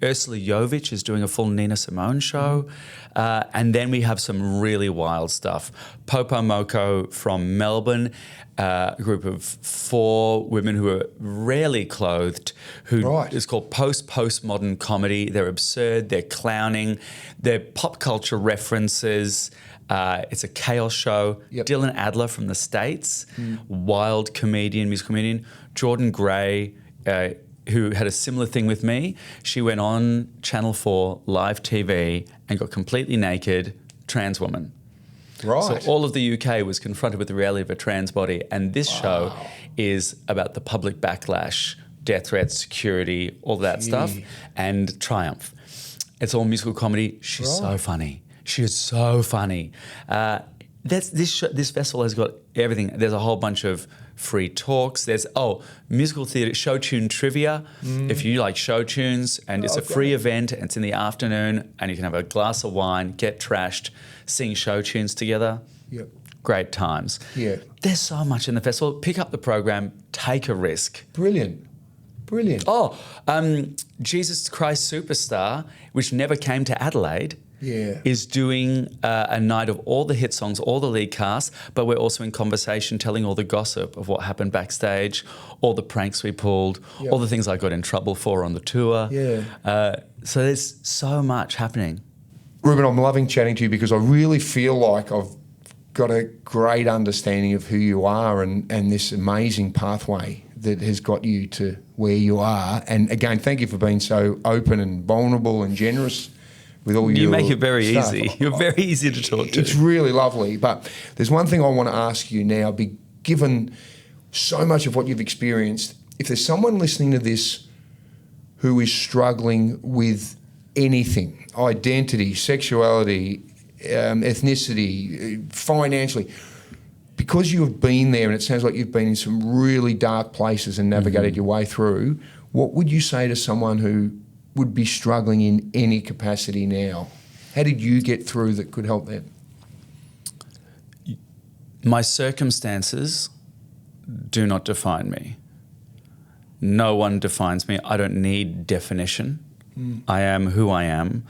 Ursula Jovic is doing a full Nina Simone show. And then we have some really wild stuff. Popo Moko from Melbourne, a group of 4 women who are rarely clothed, who is called postmodern comedy. They're absurd, they're clowning, they're pop culture references. It's a chaos show. Dylan Adler from the States, wild comedian, musical comedian. Jordan Gray, who had a similar thing with me. She went on Channel 4 live TV and got completely naked, trans woman. Right. So all of the UK was confronted with the reality of a trans body, and this show is about the public backlash, death threats, security, all that stuff, and triumph. It's all musical comedy. She's so funny. She is so funny. This festival has got everything. There's a whole bunch of free talks. There's musical theatre, show tune trivia. If you like show tunes, and it's a free event, and it's in the afternoon, and you can have a glass of wine, get trashed, sing show tunes together. Great times. There's so much in the festival. Pick up the program, take a risk. Brilliant. Jesus Christ Superstar, which never came to Adelaide, is doing a night of all the hit songs, all the lead cast, but we're also in conversation telling all the gossip of what happened backstage, all the pranks we pulled, all the things I got in trouble for on the tour. So there's so much happening. Reuben, I'm loving chatting to you because I really feel like I've got a great understanding of who you are and this amazing pathway that has got you to where you are. And again, thank you for being so open and vulnerable and generous with all your You make it very stuff. easy. You're very easy to talk to. It's really lovely. But there's one thing I want to ask you now, given so much of what you've experienced, if there's someone listening to this who is struggling with anything, identity, sexuality, ethnicity, financially, because you have been there and it sounds like you've been in some really dark places and navigated your way through, what would you say to someone who would be struggling in any capacity now? How did you get through that could help them? My circumstances do not define me. No one defines me. I don't need definition. I am who I am.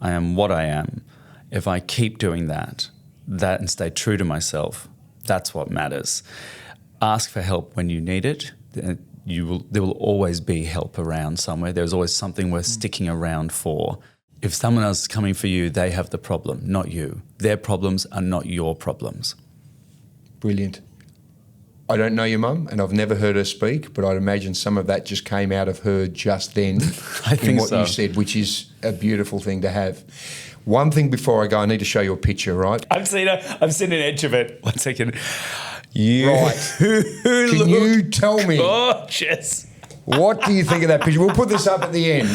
I am what I am. If I keep doing that and stay true to myself, that's what matters. Ask for help when you need it. There will always be help around somewhere. There's always something worth sticking around for. If someone else is coming for you, they have the problem, not you. Their problems are not your problems. Brilliant. I don't know your mum and I've never heard her speak, but I'd imagine some of that just came out of her just then I think in what so. you said, which is a beautiful thing to have. One thing before I go, I need to show you a picture, right? I've seen an edge of it. 1 second. You Right. Can you tell me, gorgeous. what do you think of that picture? We'll put this up at the end.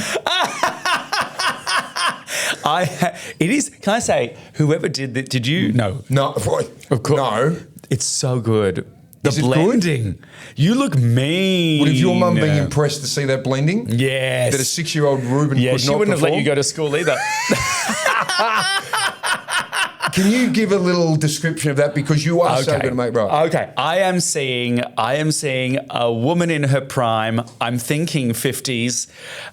It is. Can I say, whoever did that? Did you? No. No, of course. No. It's so good. The Is it good? blending. You look mean. Would have your mum been impressed to see that blending? Yes. That a 6-year-old Reuben Yeah, could she not wouldn't have let perform? you go to school either. Can you give a little description of that because you are so good at make right? Okay. I am seeing a woman in her prime. I'm thinking 50s.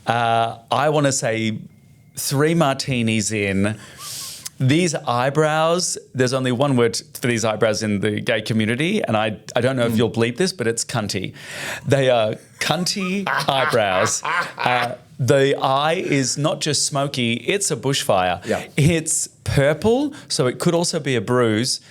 I want to say 3 martinis in. These eyebrows, there's only one word for these eyebrows in the gay community, and I don't know if you'll bleep this, but it's cunty. They are cunty eyebrows. The eye is not just smoky, it's a bushfire. Yeah. It's purple, so it could also be a bruise.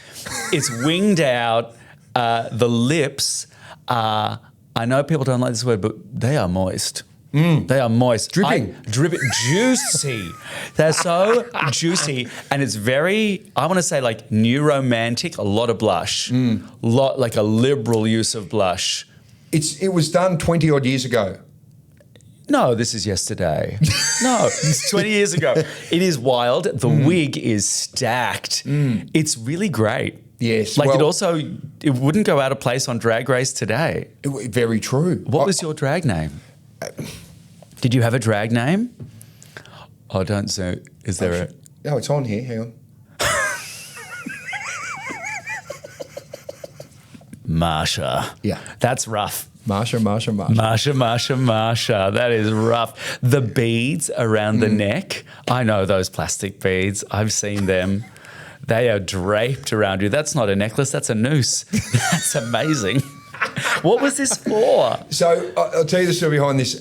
It's winged out. The lips are, I know people don't like this word, but they are moist. They are moist. Dripping. Dripping. Juicy. They're so juicy. And it's very, I want to say like new romantic, a lot of blush. Like a liberal use of blush. It was done 20 odd years ago. No, this is yesterday. No, it's 20 years ago. It is wild. The wig is stacked. It's really great. Yes. Like well, it wouldn't go out of place on Drag Race today. Very true. What was your drag name? Did you have a drag name? Oh, don't say. Is there a? No, it's on here. Hang on. Marsha. Yeah. That's rough. Marsha. Marsha. That is rough. The beads around the neck. I know those plastic beads. I've seen them. They are draped around you. That's not a necklace. That's a noose. That's amazing. What was this for? So I'll tell you the story behind this.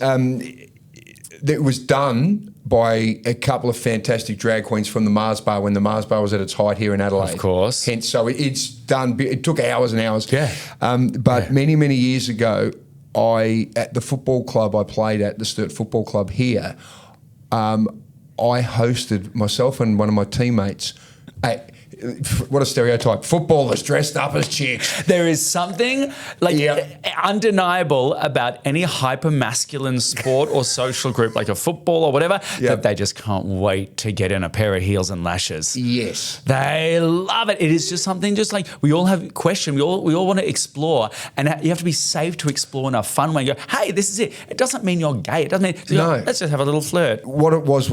It was done by a couple of fantastic drag queens from the Mars Bar when the Mars Bar was at its height here in Adelaide. Of course. Hence, so it's done. It took hours and hours. Yeah. But many, many years ago, at the football club I played at, the Sturt Football Club here, I hosted myself and one of my teammates. What a stereotype. Footballers dressed up as chicks. There is something undeniable about any hyper-masculine sport or social group like a football or whatever that they just can't wait to get in a pair of heels and lashes. Yes. They love it. It is just something just like we all have questions. We all want to explore, and you have to be safe to explore in a fun way. You go, hey, this is it. It doesn't mean you're gay. It doesn't mean, let's just have a little flirt. What it was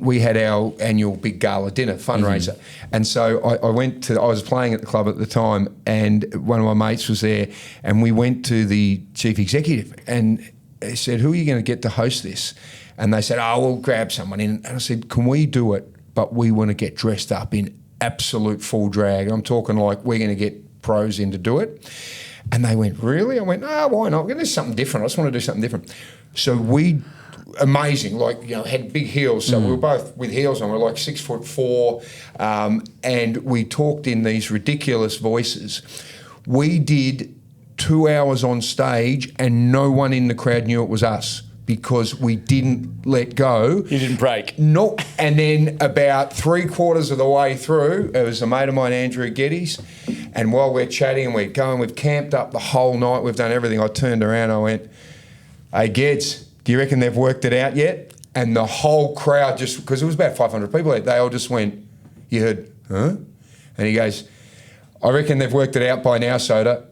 we had our annual big gala dinner fundraiser. And so I was playing at the club at the time and one of my mates was there and we went to the chief executive and he said, who are you going to get to host this? And they said, we'll grab someone in. And I said, can we do it? But we want to get dressed up in absolute full drag. I'm talking like we're going to get pros in to do it. And they went, really? I went, why not? We're going to do something different. I just want to do something different. So we amazing, had big heels. So we were both with heels on. We were like 6'4", and we talked in these ridiculous voices. We did 2 hours on stage, and no one in the crowd knew it was us because we didn't let go. You didn't break. No. And then about 3/4 of the way through, it was a mate of mine, Andrew Geddes, and while we're chatting and we've camped up the whole night, we've done everything, I turned around, I went, "Hey, Geds, do you reckon they've worked it out yet?" And the whole crowd just, because it was about 500 people there, they all just went, "You heard, huh?" And he goes, "I reckon they've worked it out by now, Soda."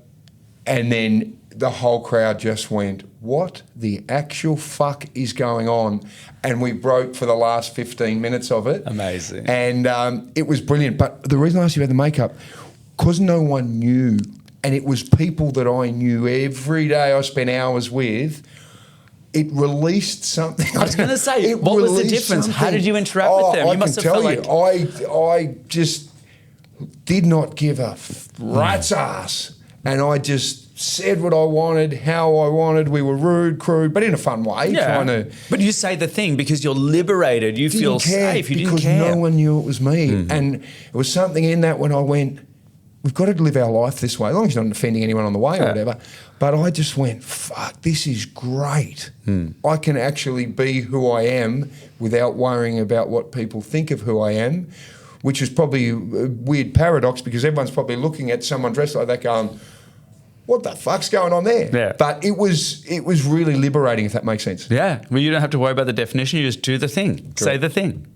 And then the whole crowd just went, "What the actual fuck is going on?" And we broke for the last 15 minutes of it. Amazing. And it was brilliant. But the reason I asked you about the makeup, because no one knew, and it was people that I knew every day I spent hours with, it released something. I was going to say, what was the difference? How did you interact with them? I You must have can tell felt you, I just did not give a rat's ass. And I just said what I wanted, how I wanted. We were rude, crude, but in a fun way. Trying to. But you say the thing because you're liberated. You feel safe. You didn't care. Because no one knew it was me. And it was something in that when I went, we've got to live our life this way, as long as you're not offending anyone on the way or whatever. But I just went, fuck, this is great. I can actually be who I am without worrying about what people think of who I am, which is probably a weird paradox because everyone's probably looking at someone dressed like that going, what the fuck's going on there? Yeah. But it was really liberating, if that makes sense. Yeah. Well, you don't have to worry about the definition. You just do the thing. Say the thing.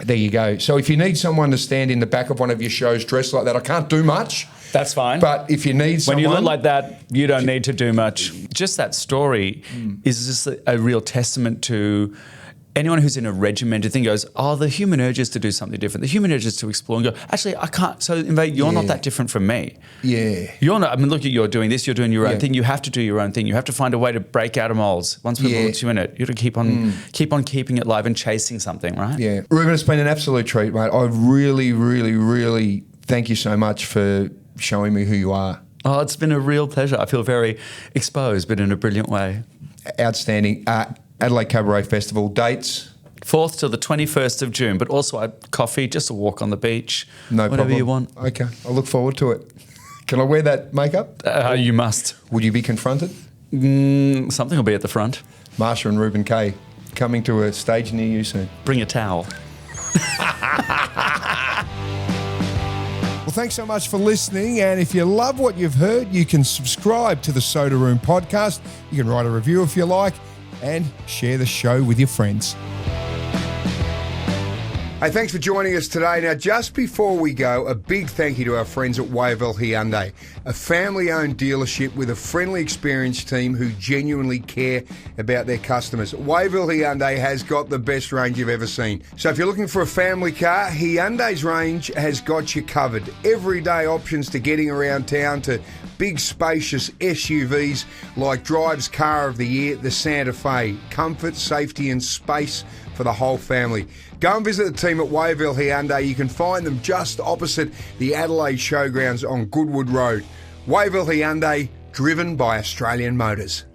There you go. So if you need someone to stand in the back of one of your shows dressed like that, I can't do much. That's fine. But if you need someone... When you look like that, you don't need to do much. Just that story is just a real testament to anyone who's in a regimented thing goes, oh, the human urge is to do something different. The human urge is to explore and go, actually, I can't. So, you're not that different from me. Yeah. You're not. I mean, look, you're doing this. You're doing your own thing. You have to do your own thing. You have to find a way to break out of molds. Once we've launched you in it, you have to keep on keeping it live and chasing something, right? Yeah. Reuben, it's been an absolute treat, mate. I really, really, really thank you so much for showing me who you are. Oh, it's been a real pleasure. I feel very exposed, but in a brilliant way. Outstanding. Adelaide Cabaret Festival dates? 4th till the 21st of June, but also a coffee, just a walk on the beach, whatever problem. you want. Okay, I look forward to it. Can I wear that makeup? You must. Would you be confronted? Something will be at the front. Marsha and Reuben Kaye coming to a stage near you soon. Bring a towel. Well, thanks so much for listening. And if you love what you've heard, you can subscribe to the Soda Room podcast. You can write a review if you like and share the show with your friends. Hey, thanks for joining us today. Now, just before we go, a big thank you to our friends at Wavell Hyundai, a family-owned dealership with a friendly, experienced team who genuinely care about their customers. Wavell Hyundai has got the best range you've ever seen. So if you're looking for a family car, Hyundai's range has got you covered. Everyday options to getting around town to big, spacious SUVs like Drive's Car of the Year, the Santa Fe. Comfort, safety and space for the whole family. Go and visit the team at Wavell Hyundai. You can find them just opposite the Adelaide Showgrounds on Goodwood Road. Wavell Hyundai, driven by Australian Motors.